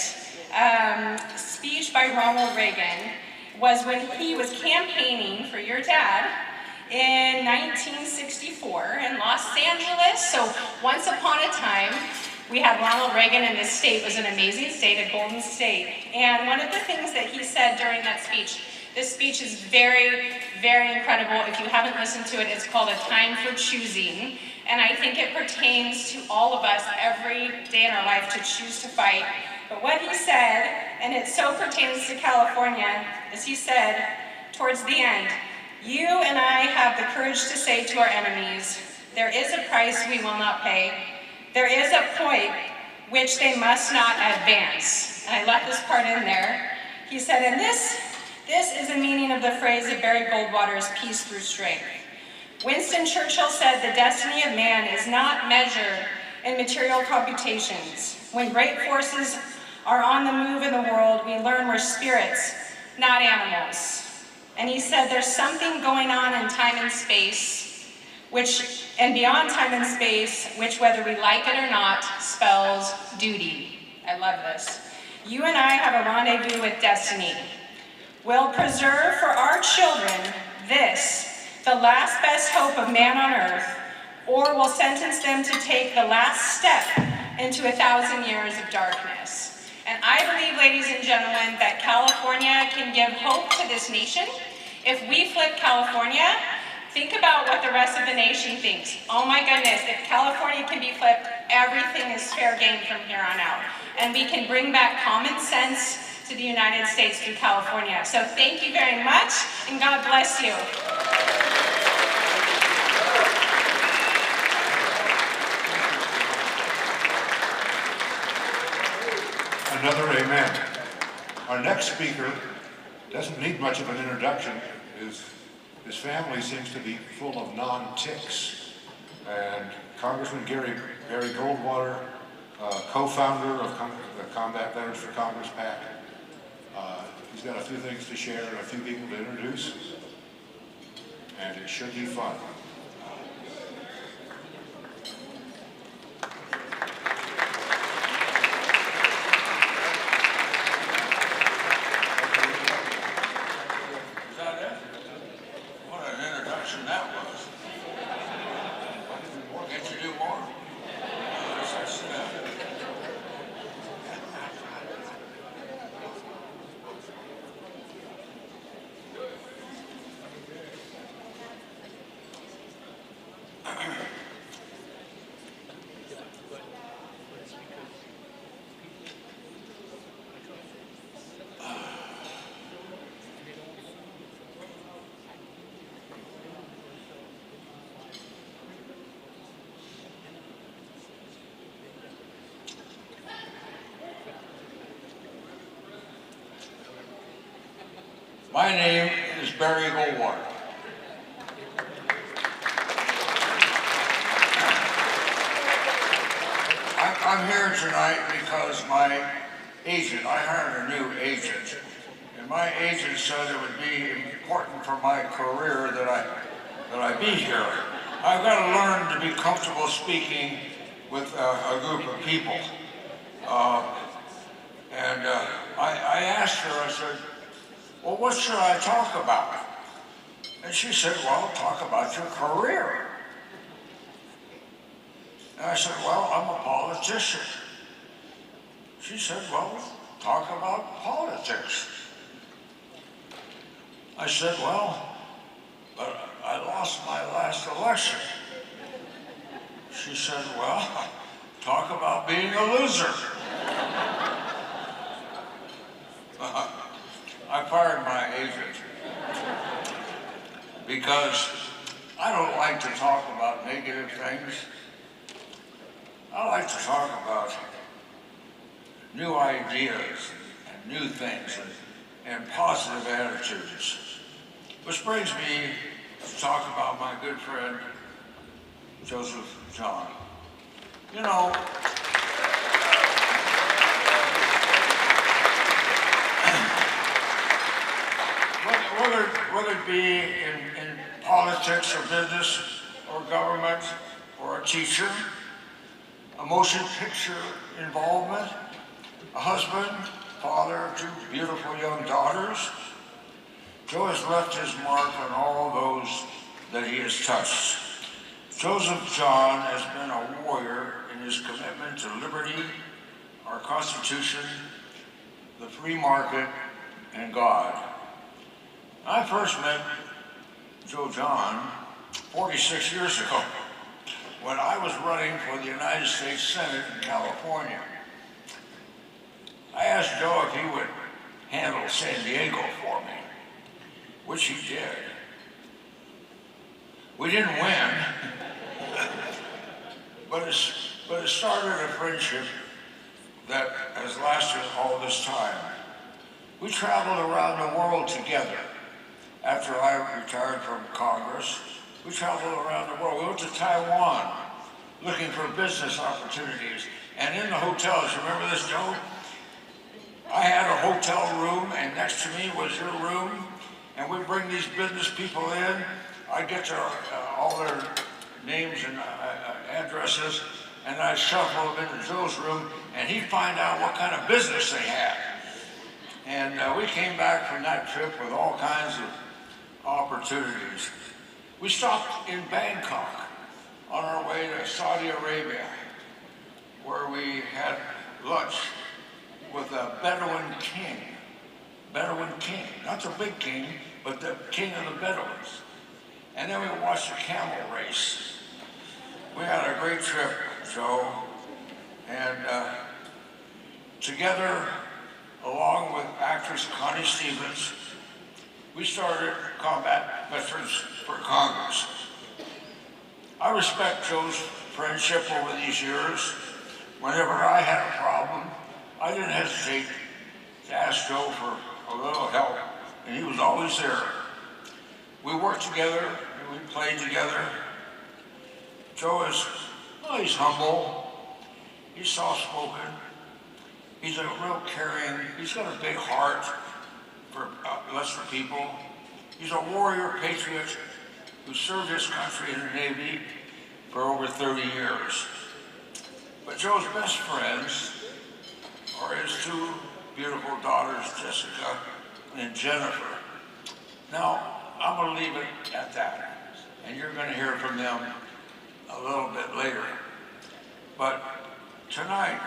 speech by Ronald Reagan was when he was campaigning for your dad in 1964 in Los Angeles. So once upon a time, we had Ronald Reagan, and this state was an amazing state, a golden state. And one of the things that he said during that speech, this speech is very, very incredible. If you haven't listened to it, it's called A Time for Choosing. and I think it pertains to all of us every day in our life to choose to fight. But what he said, and it so pertains to California, is he said towards the end, "You and I have the courage to say to our enemies, there is a price we will not pay. There is a point which they must not advance." And I left this part in there. He said, and this is the meaning of the phrase of Barry Goldwater's Peace Through Strength. Winston Churchill said, "The destiny of man is not measured in material computations. When great forces are on the move in the world, we learn we're spirits, not animals." And he said, there's something going on in time and space, and beyond time and space, which whether we like it or not, spells duty. I love this. You and I have a rendezvous with destiny. We'll preserve for our children this, the last best hope of man on earth, or we'll sentence them to take the last step into 1,000 years of darkness. And I believe, ladies and gentlemen, that California can give hope to this nation. If we flip California, think about what the rest of the nation thinks. Oh my goodness, if California can be flipped, everything is fair game from here on out. And we can bring back common sense to the United States through California. So thank you very much, and God bless you. Another amen. Our next speaker doesn't need much of an introduction. His family seems to be full of non-ticks. And Congressman Barry Goldwater, co-founder of the Combat Veterans for Congress PAC. He's got a few things to share and a few people to introduce. And it should be fun. My name is Barry Goldwater. I'm here tonight because my agent, I hired a new agent, and my agent said it would be important for my career that I be here. I've got to learn to be comfortable speaking with a group of people. I asked her, I said, well, what should I talk about? And she said, well, talk about your career. And I said, well, I'm a politician. She said, well, talk about politics. I said, well, but I lost my last election. She said, well, talk about being a loser. I fired my agent because I don't like to talk about negative things. I like to talk about new ideas and new things and positive attitudes. Which brings me to talk about my good friend, Joseph John. You know, whether it be in politics or business or government or a teacher, a motion picture involvement, a husband, father of two beautiful young daughters, Joe has left his mark on all those that he has touched. Joseph John has been a warrior in his commitment to liberty, our Constitution, the free market, and God. I first met Joe John 46 years ago when I was running for the United States Senate in California. I asked Joe if he would handle San Diego for me, which he did. We didn't win, but it started a friendship that has lasted all this time. We traveled around the world together. After I retired from Congress, we traveled around the world. We went to Taiwan looking for business opportunities. And in the hotels, you remember this, Joe? I had a hotel room, and next to me was your room, and we'd bring these business people in. I'd get their, all their names and addresses, and I'd shuffle them into Joe's room, and he'd find out what kind of business they had. And we came back from that trip with all kinds of opportunities. We stopped in Bangkok on our way to Saudi Arabia, where we had lunch with a Bedouin king. Bedouin king, not the big king, but the king of the Bedouins. And then we watched a camel race. We had a great trip, Joe, and together, along with actress Connie Stevens, we started Combat Veterans for Congress. I respect Joe's friendship over these years. Whenever I had a problem, I didn't hesitate to ask Joe for a little help, and he was always there. We worked together, and we played together. Joe is, well, he's humble, he's soft-spoken, he's a real caring, he's got a big heart for lesser people. He's a warrior patriot who served his country in the Navy for over 30 years. But Joe's best friends are his two beautiful daughters, Jessica and Jennifer. Now, I'm going to leave it at that, and you're going to hear from them a little bit later. But tonight,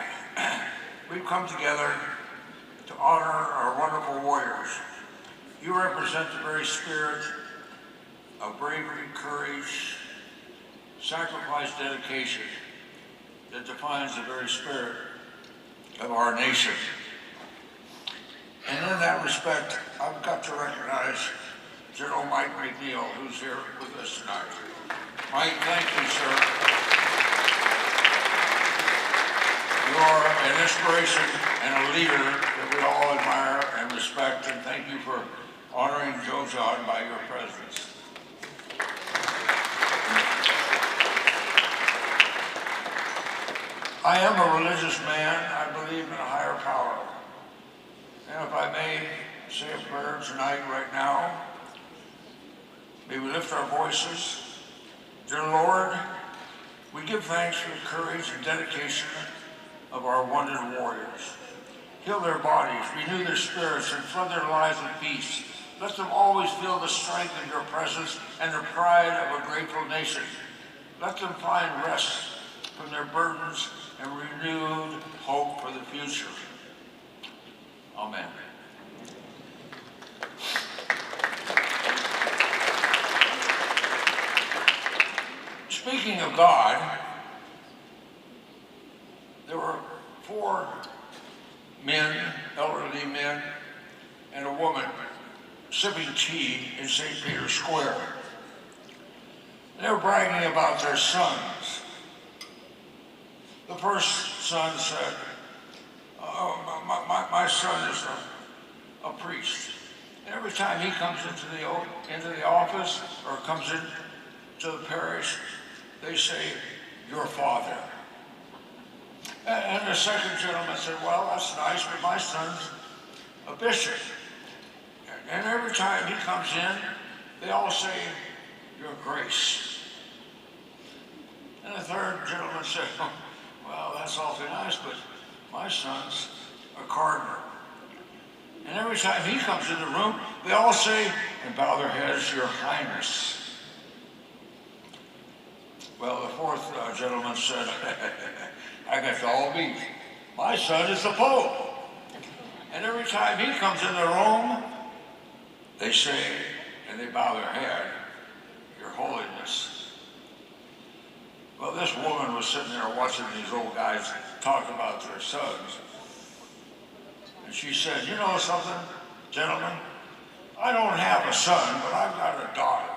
we've come together to honor our wonderful warriors. You represent the very spirit of bravery, courage, sacrifice, dedication that defines the very spirit of our nation. And in that respect, I've got to recognize General Mike McNeil, who's here with us tonight. Mike, thank you, sir. You are an inspiration and a leader that we all admire and respect, and thank you for honoring Joe John by your presence. I am a religious man. I believe in a higher power. And if I may say a prayer tonight, right now, may we lift our voices. Dear Lord, we give thanks for the courage and dedication of our wounded warriors. Heal their bodies, renew their spirits, and flood their lives with peace. Let them always feel the strength of your presence and the pride of a grateful nation. Let them find rest from their burdens and renewed hope for the future. Amen. Speaking of God, there were 4 men, elderly men, and a woman sipping tea in St. Peter's Square. They were bragging about their sons. The first son said, oh, my son is a priest. And every time he comes into the office or comes into the parish, they say, your father. And the second gentleman said, well, that's nice, but my son's a bishop. And every time he comes in, they all say, your grace. And the third gentleman said, well, that's awfully nice, but my son's a cardinal. And every time he comes in the room, they all say, and bow their heads, your highness. Well, the fourth gentleman said, I got you all beat. My son is the Pope. And every time he comes in the room, they say, and they bow their head, your holiness. Well, this woman was sitting there watching these old guys talk about their sons. And she said, you know something, gentlemen? I don't have a son, but I've got a daughter.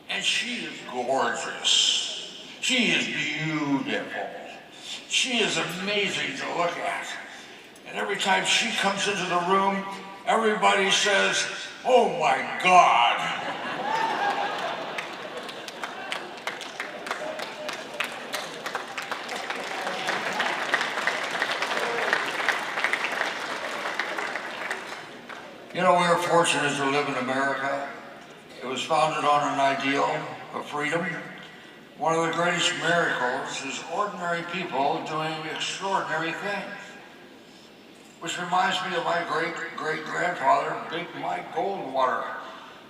And she is gorgeous. She is beautiful. She is amazing to look at. And every time she comes into the room, everybody says, oh my God. You know, we are fortunate to live in America. It was founded on an ideal of freedom. One of the greatest miracles is ordinary people doing extraordinary things. Which reminds me of my great-great-grandfather, Big Mike Goldwater,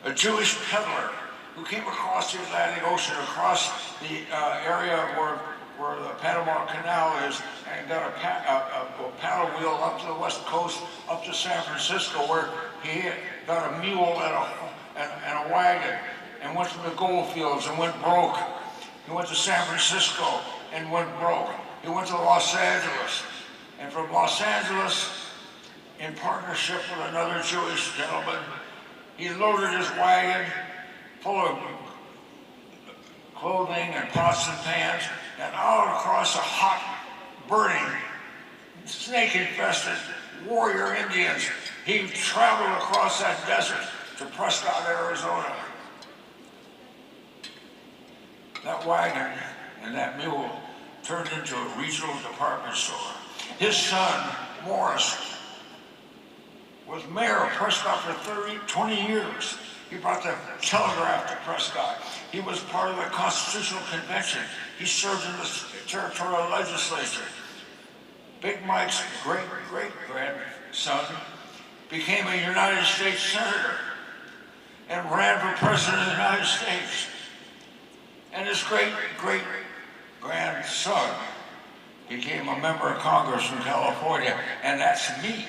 a Jewish peddler who came across the Atlantic Ocean, across the area where the Panama Canal is, and got a paddle wheel up to the west coast, up to San Francisco, where he got a mule and a wagon, and went to the gold fields and went broke. He went to San Francisco and went broke. He went to Los Angeles. And from Los Angeles, in partnership with another Jewish gentleman, he loaded his wagon full of clothing and pots and pans, and out across the hot, burning, snake-infested warrior Indians, he traveled across that desert to Prescott, Arizona. That wagon and that mule turned into a regional department store. His son, Morris, was mayor of Prescott for 20 years. He brought the telegraph to Prescott. He was part of the Constitutional Convention. He served in the territorial legislature. Big Mike's great-great-grandson became a United States Senator and ran for President of the United States. And his great-great-grandson became a member of Congress from California, and that's me.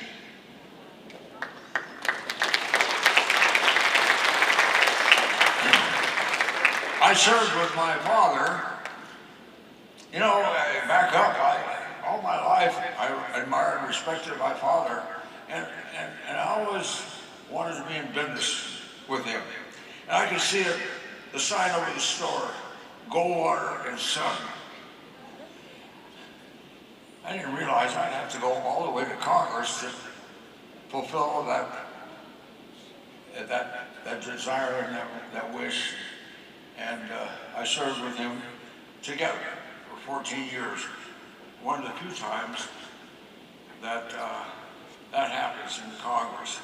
I served with my father. You know, back up, all my life, I admired and respected my father, and I always wanted to be in business with him. And I could see the sign over the store, Goldwater and Son. I didn't realize I'd have to go all the way to Congress to fulfill that desire and that wish. And I served with him together for 14 years. One of the few times that that happens in Congress.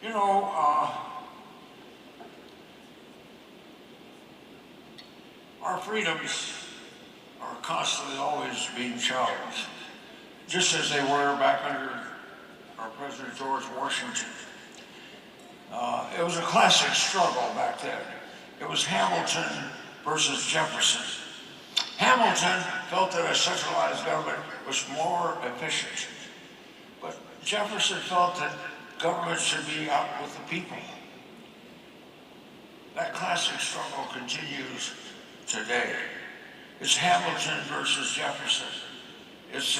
You know, our freedoms are constantly always being challenged, just as they were back under our President George Washington. It was a classic struggle back then. It was Hamilton versus Jefferson. Hamilton felt that a centralized government was more efficient, but Jefferson felt that government should be out with the people. That classic struggle continues today. It's Hamilton versus Jefferson. It's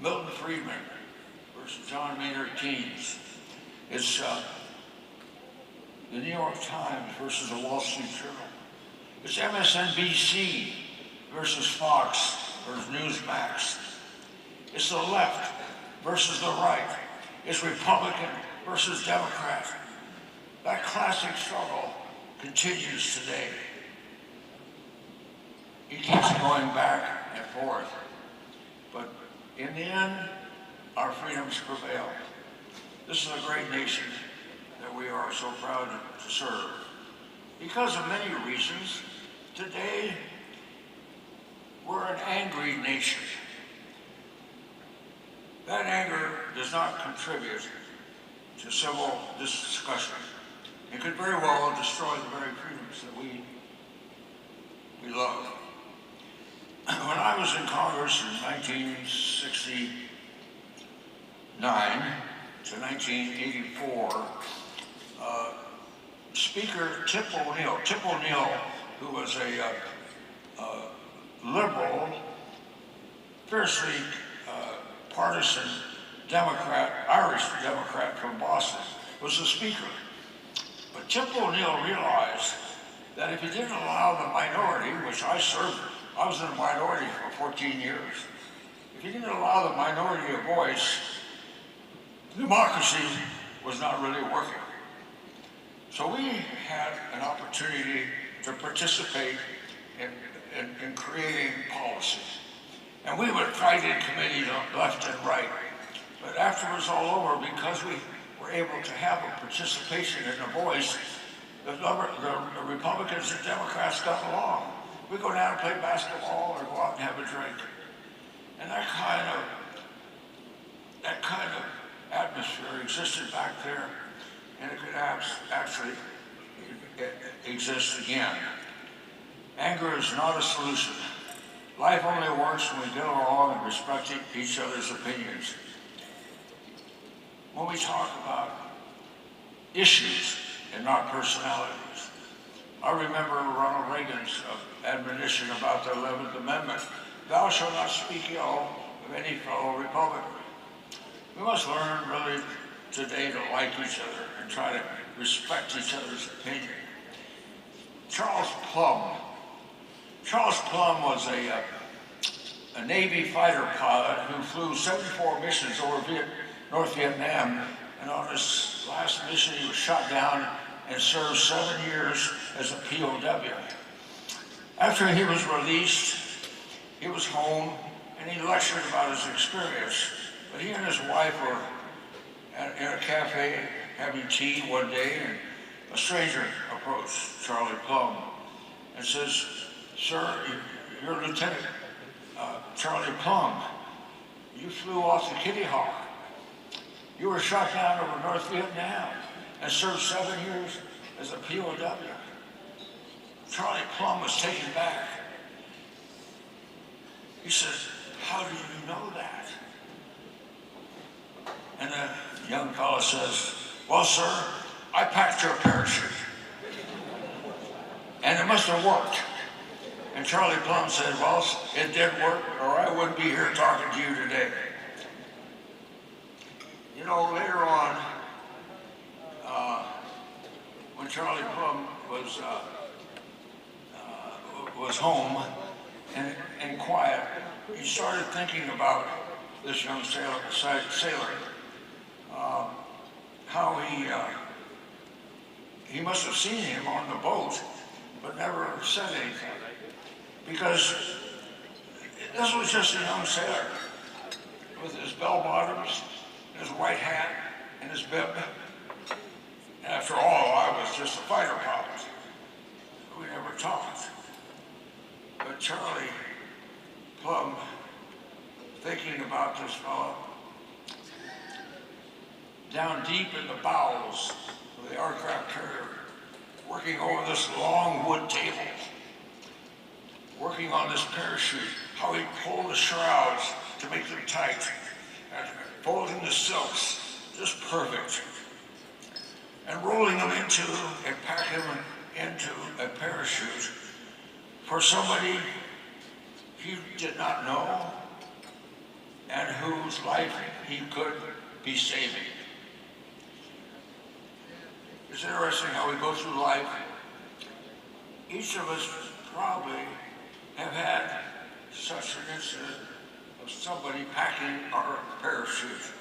Milton Friedman versus John Maynard Keynes. It's the New York Times versus the Wall Street Journal. It's MSNBC versus Fox versus Newsmax. It's the left versus the right. It's Republican versus Democrat. That classic struggle continues today. It keeps going back and forth. But in the end, our freedoms prevail. This is a great nation that we are so proud to serve. Because of many reasons, today we're an angry nation. That anger does not contribute to civil discussion. It could very well destroy the very freedoms that we love. When I was in Congress in 1968, to 1984, Speaker Tip O'Neill, who was a liberal, fiercely partisan Democrat, Irish Democrat from Boston, was the speaker. But Tip O'Neill realized that if he didn't allow the minority, which I served, I was in a minority for 14 years. If he didn't allow the minority a voice, democracy was not really working. So we had an opportunity to participate in creating policy. And we would fight in committee left and right. But after it was all over, because we were able to have a participation and a voice, the Republicans and Democrats got along. We go down and play basketball or go out and have a drink. And that kind of atmosphere existed back there, and it could actually exist again. Anger is not a solution. Life only works when we get along and respect each other's opinions. When we talk about issues and not personalities, I remember Ronald Reagan's admonition about the 11th Amendment: "Thou shalt not speak ill of any fellow Republican." We must learn really today to like each other and try to respect each other's opinion. Charles Plumb was a Navy fighter pilot who flew 74 missions over North Vietnam, and on his last mission he was shot down and served 7 years as a POW. After he was released, he was home and he lectured about his experience. But he and his wife were in a cafe having tea one day, and a stranger approached Charlie Plumb and says, "Sir, you're Lieutenant Charlie Plumb. You flew off the Kitty Hawk. You were shot down over North Vietnam and served 7 years as a POW." Charlie Plumb was taken back. He said, "How do you know that?" And the young fellow says, "Well, sir, I packed your parachute. And it must have worked." And Charlie Plumb said, "Well, it did work, or I wouldn't be here talking to you today." You know, later on, when Charlie Plumb was home and quiet, he started thinking about this young sailor, how he must have seen him on the boat, but never said anything. Because this was just a young sailor with his bell bottoms, his white hat, and his bib. And after all, I was just a fighter pilot. We never talked. But Charlie Plumb, thinking about this fellow, down deep in the bowels of the aircraft carrier, working over this long wood table, working on this parachute, how he pulled the shrouds to make them tight, and folding the silks just perfect, and rolling them into and packing them into a parachute for somebody he did not know and whose life he could be saving. It's interesting how we go through life. Each of us probably have had such an incident of somebody packing our parachute.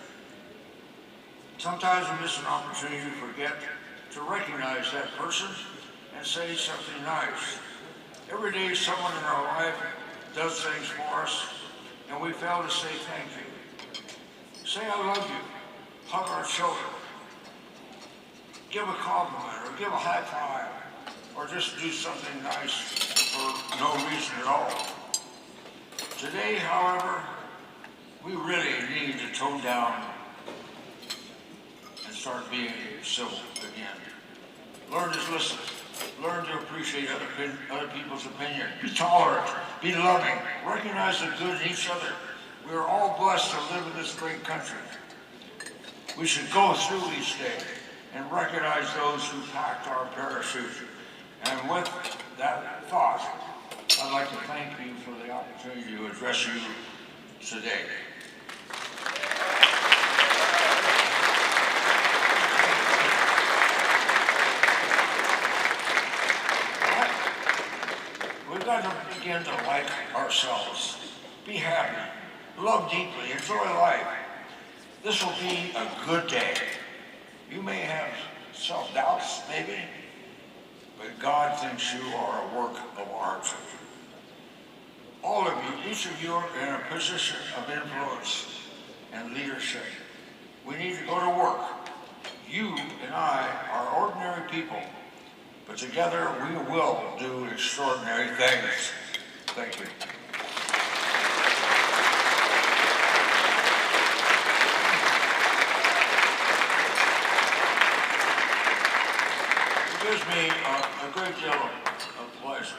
Sometimes we miss an opportunity to forget to recognize that person and say something nice. Every day someone in our life does things for us and we fail to say thank you. Say "I love you," hug our children, give a compliment or give a high five, or just do something nice for no reason at all. Today, however, we really need to tone down and start being civil again. Learn to listen. Learn to appreciate other people's opinion. Be tolerant. Be loving. Recognize the good in each other. We are all blessed to live in this great country. We should go through each day and recognize those who packed our parachute. And with that thought, I'd like to thank you for the opportunity to address you today. We've got to begin to like ourselves, be happy, love deeply, enjoy life. This will be a good day. You may have self-doubts, maybe, but God thinks you are a work of art. All of you, each of you are in a position of influence and leadership. We need to go to work. You and I are ordinary people, but together we will do extraordinary things. Thank you. It gives me a great deal of pleasure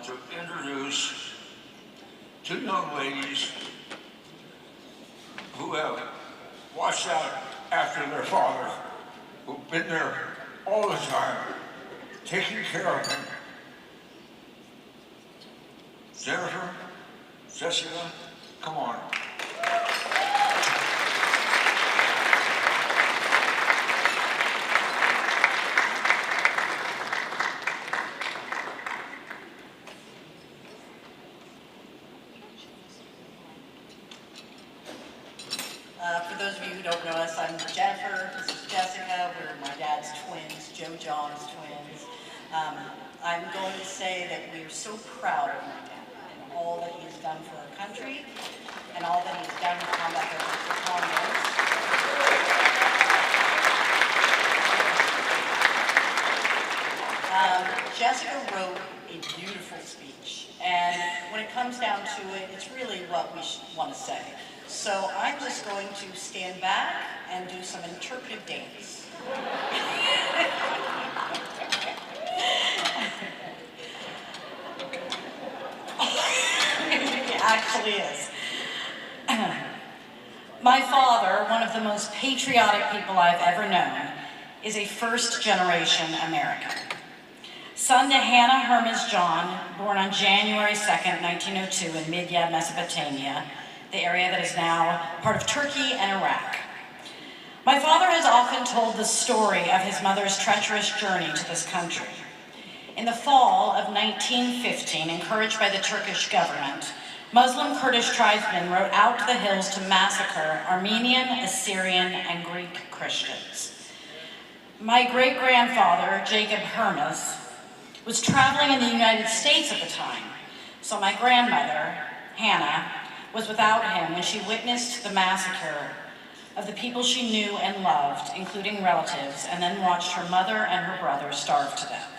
to introduce two young ladies who have watched out after their father, who've been there all the time, taking care of him. Jennifer, Jessica, come on. For those of you who don't know us, I'm Jennifer, this is Jessica, we're my dad's twins, Joe John's twins. I'm going to say that we are so proud of my dad and all that he has done for our country and all that he's done to combat the Congress. Jessica wrote a beautiful speech, and when it comes down to it, it's really what we want to say. So I'm just going to stand back and do some interpretive dance. It actually is. My father, one of the most patriotic people I've ever known, is a first-generation American. Son to Hannah Hermes John, born on January 2nd, 1902 in Midyat, Mesopotamia, the area that is now part of Turkey and Iraq. My father has often told the story of his mother's treacherous journey to this country. In the fall of 1915, encouraged by the Turkish government, Muslim Kurdish tribesmen rode out to the hills to massacre Armenian, Assyrian, and Greek Christians. My great-grandfather, Jacob Hermes, was traveling in the United States at the time, so my grandmother, Hannah, was without him when she witnessed the massacre of the people she knew and loved, including relatives, and then watched her mother and her brother starve to death.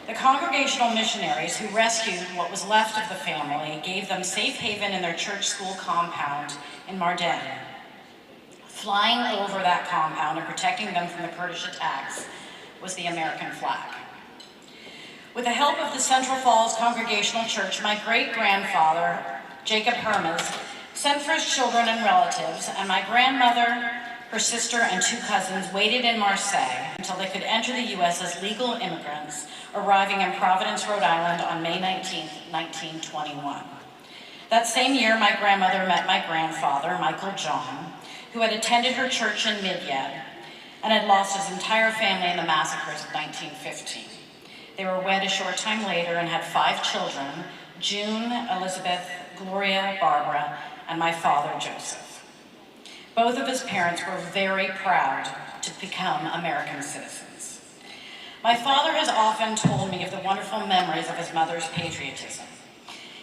The Congregational missionaries who rescued what was left of the family gave them safe haven in their church school compound in Mardin. Flying over that compound and protecting them from the Kurdish attacks was the American flag. With the help of the Central Falls Congregational Church, my great-grandfather, Jacob Hermes, sent for his children and relatives, and my grandmother, her sister, and two cousins waited in Marseille until they could enter the U.S. as legal immigrants, arriving in Providence, Rhode Island on May 19, 1921. That same year, my grandmother met my grandfather, Michael John, who had attended her church in Midyat and had lost his entire family in the massacres of 1915. They were wed a short time later and had 5 children, June, Elizabeth, Gloria, Barbara, and my father, Joseph. Both of his parents were very proud to become American citizens. My father has often told me of the wonderful memories of his mother's patriotism.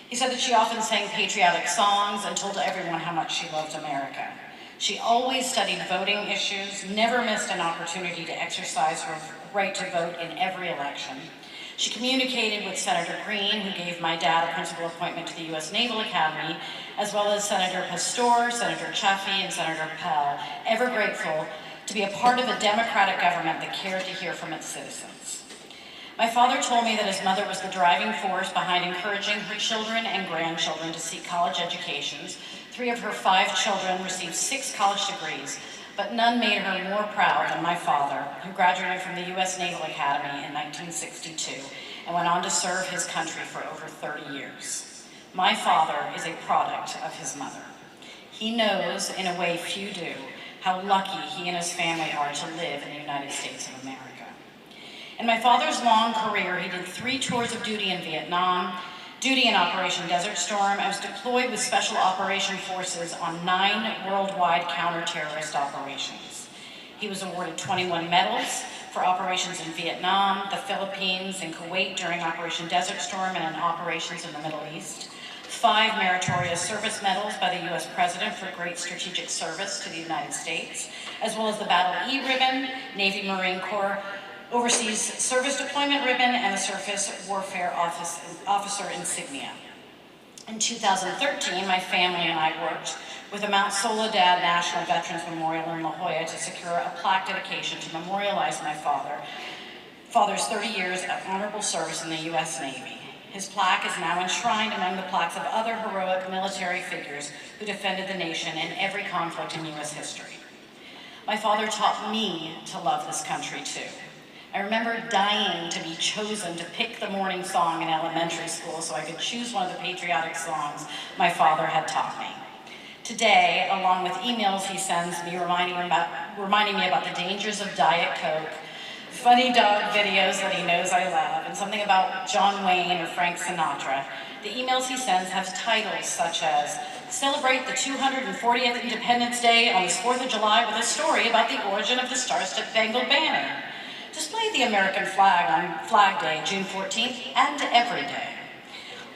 He said that she often sang patriotic songs and told everyone how much she loved America. She always studied voting issues, never missed an opportunity to exercise her right to vote in every election. She communicated with Senator Green, who gave my dad a principal appointment to the U.S. Naval Academy, as well as Senator Pastor, Senator Chaffee, and Senator Pell, ever grateful to be a part of a democratic government that cared to hear from its citizens. My father told me that his mother was the driving force behind encouraging her children and grandchildren to seek college educations, 3 of her 5 children received 6 college degrees, but none made her more proud than my father, who graduated from the U.S. Naval Academy in 1962 and went on to serve his country for over 30 years. My father is a product of his mother. He knows, in a way few do, how lucky he and his family are to live in the United States of America. In my father's long career, he did 3 tours of duty in Vietnam, duty in Operation Desert Storm. I was deployed with Special Operation Forces on 9 worldwide counter-terrorist operations. He was awarded 21 medals for operations in Vietnam, the Philippines, and Kuwait during Operation Desert Storm and in operations in the Middle East. 5 meritorious service medals by the U.S. President for great strategic service to the United States, as well as the Battle E ribbon, Navy Marine Corps Overseas Service Deployment ribbon, and the Surface Warfare Officer insignia. In 2013, my family and I worked with the Mount Soledad National Veterans Memorial in La Jolla to secure a plaque dedication to memorialize my father's 30 years of honorable service in the U.S. Navy. His plaque is now enshrined among the plaques of other heroic military figures who defended the nation in every conflict in U.S. history. My father taught me to love this country too. I remember dying to be chosen to pick the morning song in elementary school so I could choose one of the patriotic songs my father had taught me. Today, along with emails he sends me reminding me about the dangers of Diet Coke, funny dog videos that he knows I love, and something about John Wayne or Frank Sinatra, the emails he sends have titles such as "Celebrate the 240th Independence Day on this 4th of July with a story about the origin of the Star-Spangled Banner. Display the American flag on Flag Day, June 14th, and every day."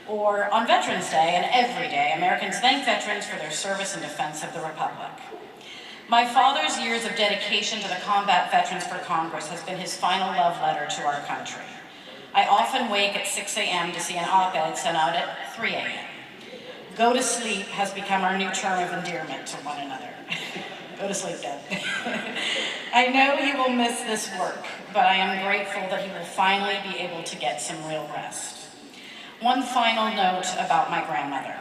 Or on Veterans Day and every day, Americans thank veterans for their service and defense of the Republic. My father's years of dedication to the Combat Veterans for Congress has been his final love letter to our country. I often wake at 6 a.m. to see an op-ed sent out at 3 a.m. Go to sleep has become our new term of endearment to one another. Go to sleep, Dad. I know he will miss this work, but I am grateful that he will finally be able to get some real rest. One final note about my grandmother.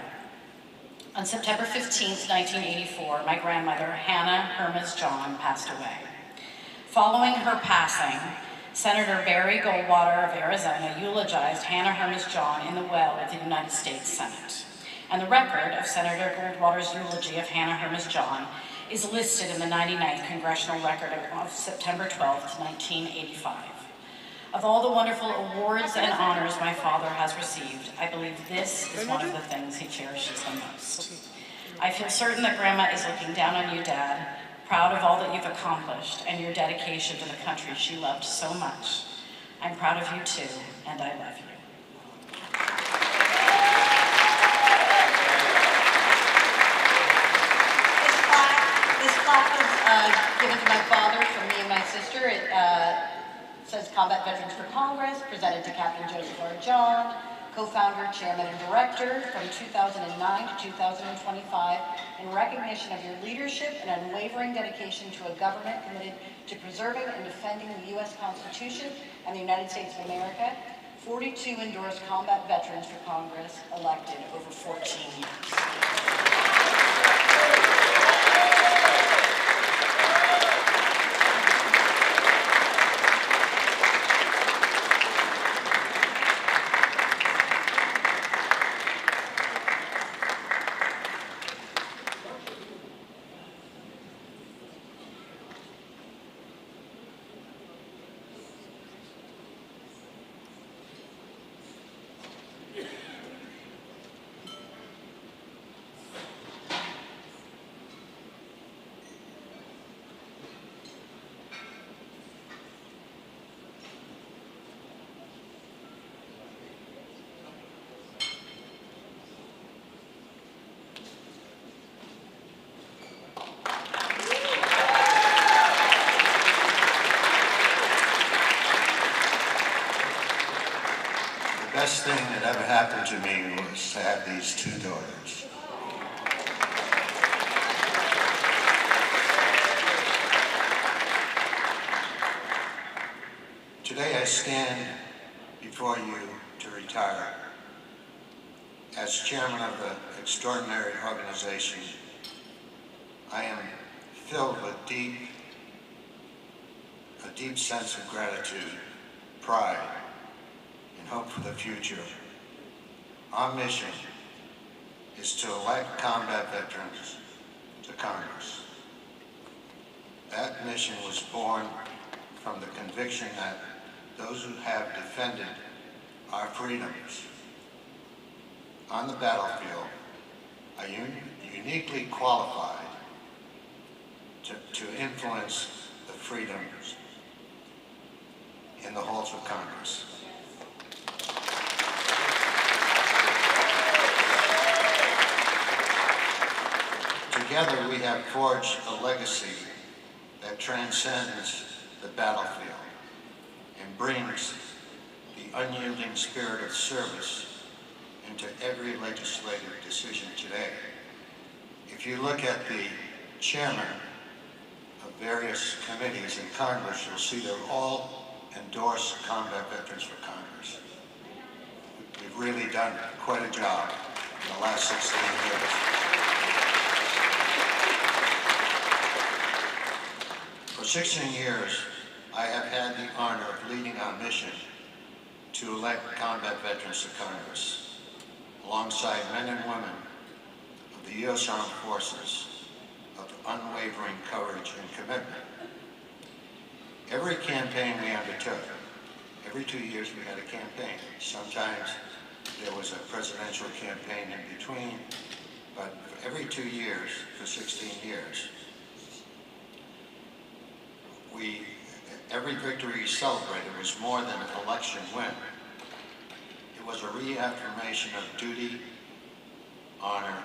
On September 15th, 1984, my grandmother, Hannah Hermes John, passed away. Following her passing, Senator Barry Goldwater of Arizona eulogized Hannah Hermes John in the well of the United States Senate. And the record of Senator Goldwater's eulogy of Hannah Hermes John is listed in the 99th Congressional Record of September 12th, 1985. Of all the wonderful awards and honors my father has received, I believe this is one of the things he cherishes the most. I feel certain that Grandma is looking down on you, Dad, proud of all that you've accomplished and your dedication to the country she loved so much. I'm proud of you too, and I love you. This plaque was given to my father from me and my sister. It says Combat Veterans for Congress, presented to Captain Joseph R. John, co-founder, chairman, and director from 2009 to 2025, in recognition of your leadership and unwavering dedication to a government committed to preserving and defending the U.S. Constitution and the United States of America. 42 endorsed combat veterans for Congress, elected over 14 years. The best thing that ever happened to me was to have these 2 daughters. Today I stand before you to retire. As chairman of the extraordinary organization, I am filled with a deep sense of gratitude, pride, and hope for the future. Our mission is to elect combat veterans to Congress. That mission was born from the conviction that those who have defended our freedoms on the battlefield are uniquely qualified to influence the freedoms in the halls of Congress. Together we have forged a legacy that transcends the battlefield and brings the unyielding spirit of service into every legislative decision today. If you look at the chairman of various committees in Congress, you'll see they're all endorse combat veterans for Congress. We've really done quite a job in the last 16 years. For 16 years, I have had the honor of leading our mission to elect combat veterans to Congress, alongside men and women of the U.S. Armed Forces, of unwavering courage and commitment. Every campaign we undertook, every 2 years we had a campaign. Sometimes there was a presidential campaign in between, but every 2 years for 16 years, every victory we celebrated was more than an election win. It was a reaffirmation of duty, honor,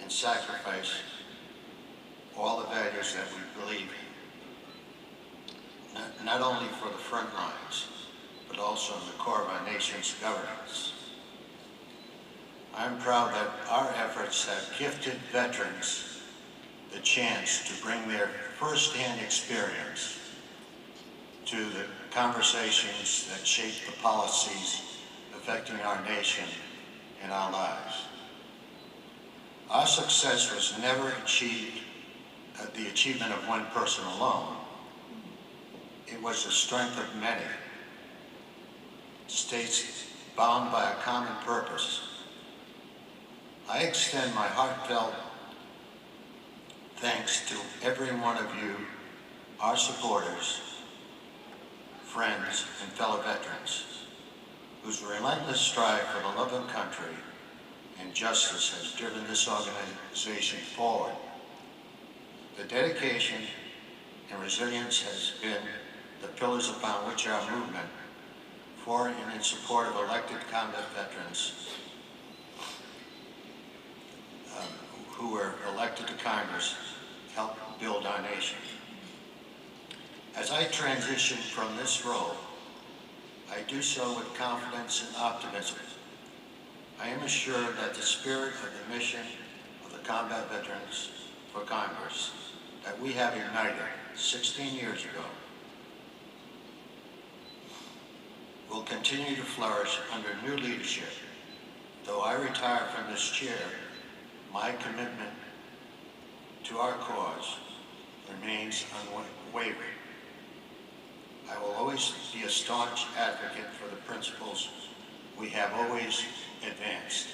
and sacrifice, all the values that we believe in, not only for the front lines, but also in the core of our nation's governance. I'm proud that our efforts have gifted veterans the chance to bring their firsthand experience to the conversations that shape the policies affecting our nation and our lives. Our success was never achieved at the achievement of one person alone. It was the strength of many, states bound by a common purpose. I extend my heartfelt thanks to every one of you, our supporters, friends, and fellow veterans, whose relentless strive for the love of country and justice has driven this organization forward. The dedication and resilience has been the pillars upon which our movement for and in support of elected combat veterans who were elected to Congress help build our nation. As I transition from this role, I do so with confidence and optimism. I am assured that the spirit of the mission of the Combat Veterans for Congress that we have ignited 16 years ago will continue to flourish under new leadership. Though I retire from this chair, my commitment to our cause remains unwavering. I will always be a staunch advocate for the principles we have always advanced.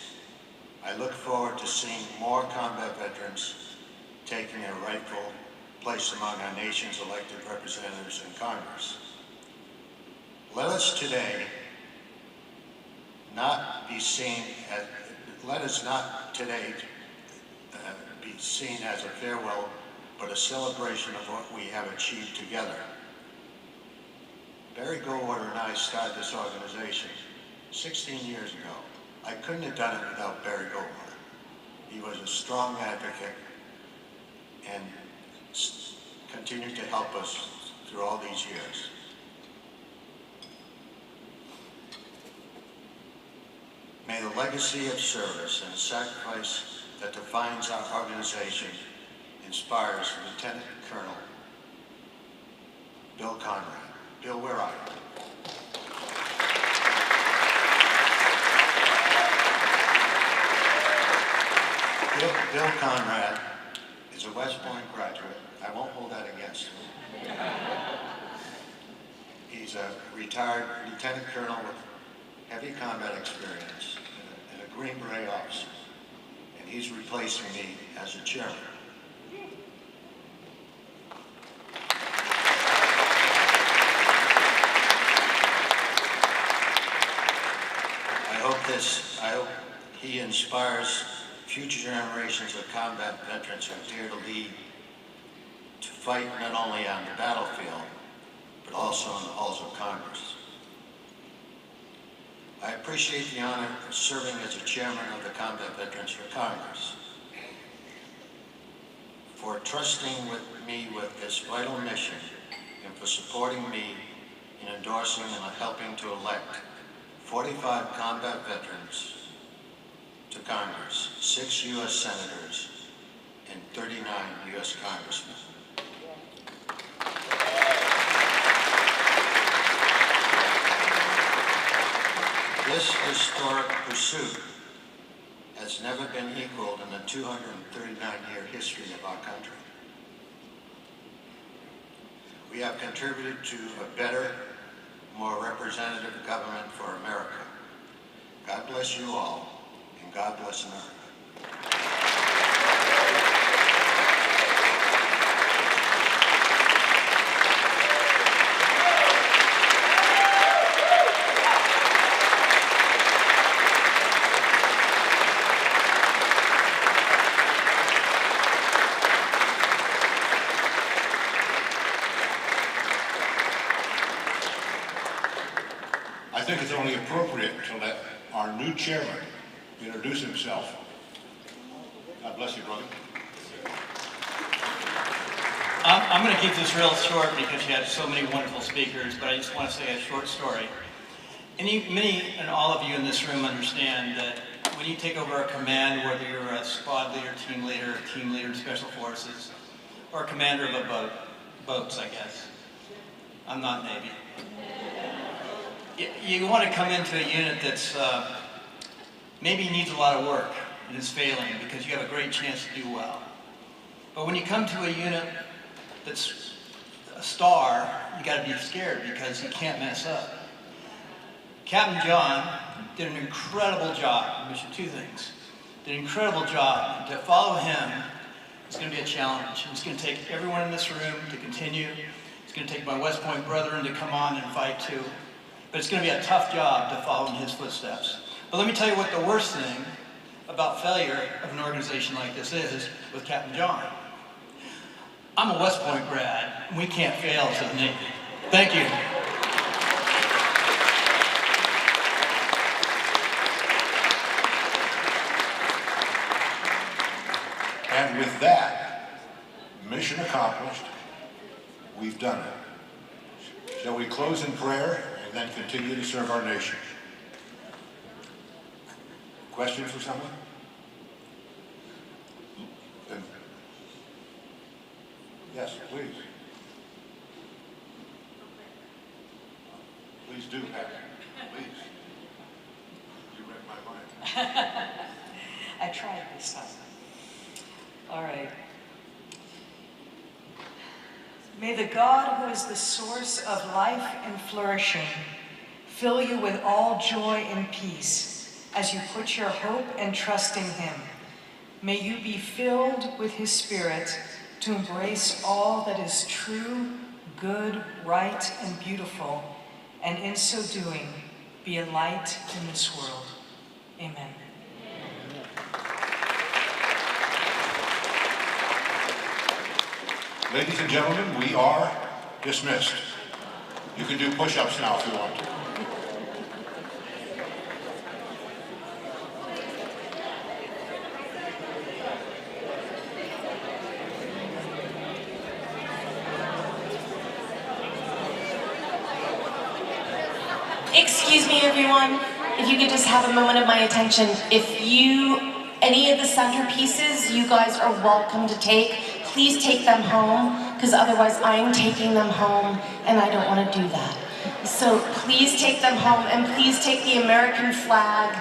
I look forward to seeing more combat veterans taking their rightful place among our nation's elected representatives in Congress. Let us today not be seen as, let us not today be seen as a farewell, but a celebration of what we have achieved together. Barry Goldwater and I started this organization 16 years ago. I couldn't have done it without Barry Goldwater. He was a strong advocate and continued to help us through all these years. May the legacy of service and sacrifice that defines our organization inspires Lieutenant Colonel Bill Conrad. Bill, where are you? Bill Conrad is a West Point graduate. I won't hold that against him. He's a retired lieutenant colonel with heavy combat experience and a Green Beret officer. And he's replacing me as a chairman. I hope he inspires future generations of combat veterans who dare to lead, to fight not only on the battlefield, but also in the halls of Congress. I appreciate the honor of serving as a chairman of the Combat Veterans for Congress, for trusting me with this vital mission, and for supporting me in endorsing and helping to elect 45 combat veterans to Congress, 6 U.S. senators, and 39 U.S. congressmen. This historic pursuit has never been equaled in the 239-year history of our country. We have contributed to a better, more representative government for America. God bless you all, and God bless America. I think it's only appropriate to let our new chairman introduce himself. God bless you, brother. I'm going to keep this real short because you had so many wonderful speakers, but I just want to say a short story. Many and all of you in this room understand that when you take over a command, whether you're a squad leader, team leader in special forces, or a commander of a boat, boats, I guess. I'm not Navy. You want to come into a unit that's maybe needs a lot of work and is failing because you have a great chance to do well. But when you come to a unit that's a star, you got to be scared because you can't mess up. Captain John did an incredible job. Mission two things. Did an incredible job. To follow him is going to be a challenge. It's going to take everyone in this room to continue. It's going to take my West Point brethren to come on and fight too. But it's going to be a tough job to follow in his footsteps. But let me tell you what the worst thing about failure of an organization like this is with Captain John. I'm a West Point grad, and we can't fail as a Navy. Thank you. And with that, mission accomplished, we've done it. Shall we close in prayer and then continue to serve our nation? Question for someone? Yes, please. Please do, Pat. Please. You read my mind. I tried this time. All right. May the God who is the source of life and flourishing fill you with all joy and peace as you put your hope and trust in him. May you be filled with his Spirit to embrace all that is true, good, right, and beautiful, and in so doing, be a light in this world. Amen. Ladies and gentlemen, we are dismissed. You can do push-ups now if you want to. Excuse me, everyone. If you could just have a moment of my attention. Any of the centerpieces you guys are welcome to take, please take them home, because otherwise I'm taking them home, and I don't want to do that. So please take them home, and please take the American flag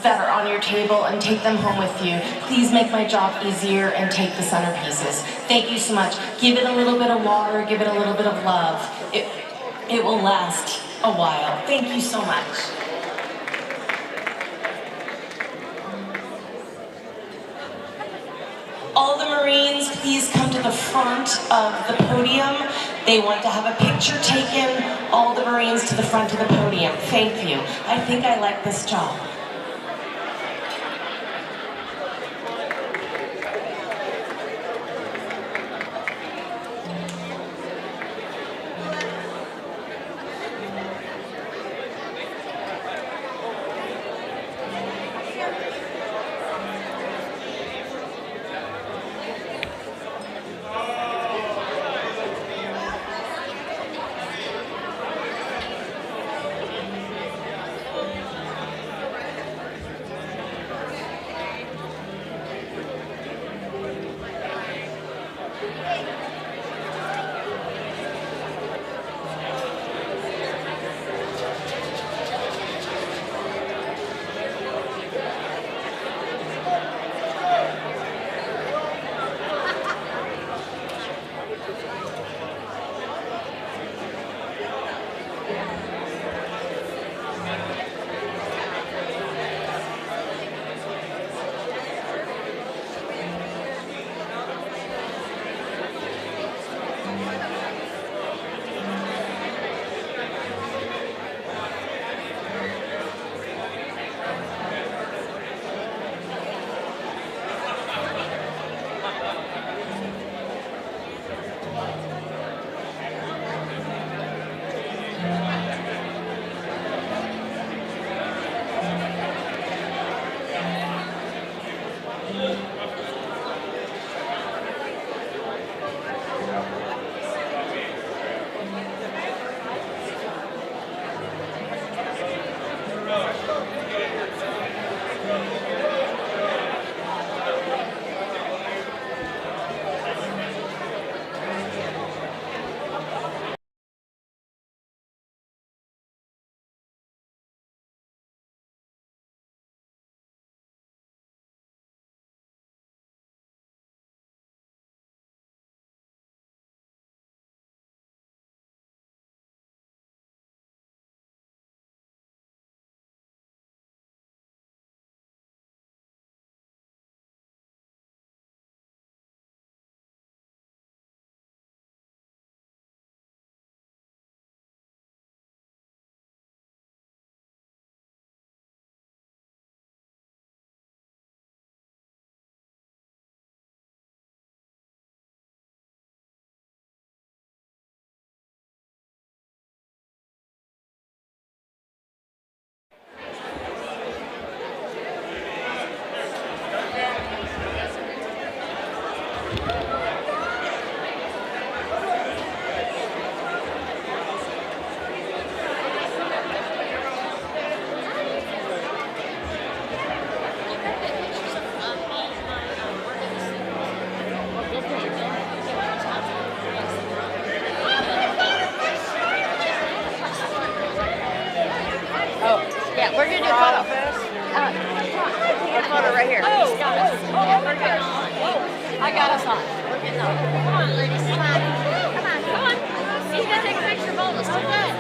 that are on your table and take them home with you. Please make my job easier and take the centerpieces. Thank you so much. Give it a little bit of water, give it a little bit of love. It will last a while. Thank you so much. All the Marines, please come to the front of the podium. They want to have a picture taken. All the Marines to the front of the podium. Thank you. I think I like this job. Yeah, we're gonna do a photo. A photo right here. Oh, we're good. I got us on. We're getting on. Come on, ladies. Come on. Come on. Come on. You gotta take a picture of all of us. We're good.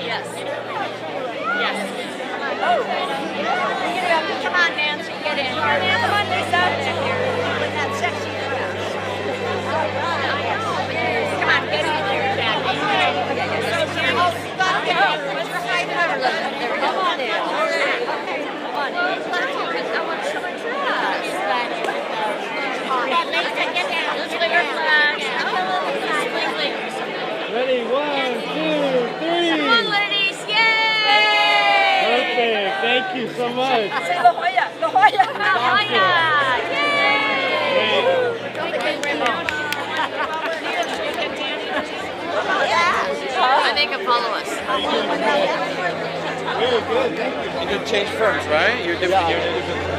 Yes. Yes. Come on, Nancy. Get in. Come on, Lisa. With that sexy dress. Come on, get in there, Jackie. Come on in. Okay, come on in. I want to show my dress. Get down. Let's leave our flags. Ready, 1, 2, 3. Come on, ladies. Yay! Perfect. Thank you so much. Say La Jolla. La Jolla. La Jolla. Yay! I make them follow us. Very good. Thank you. You did change firms, right? You're different.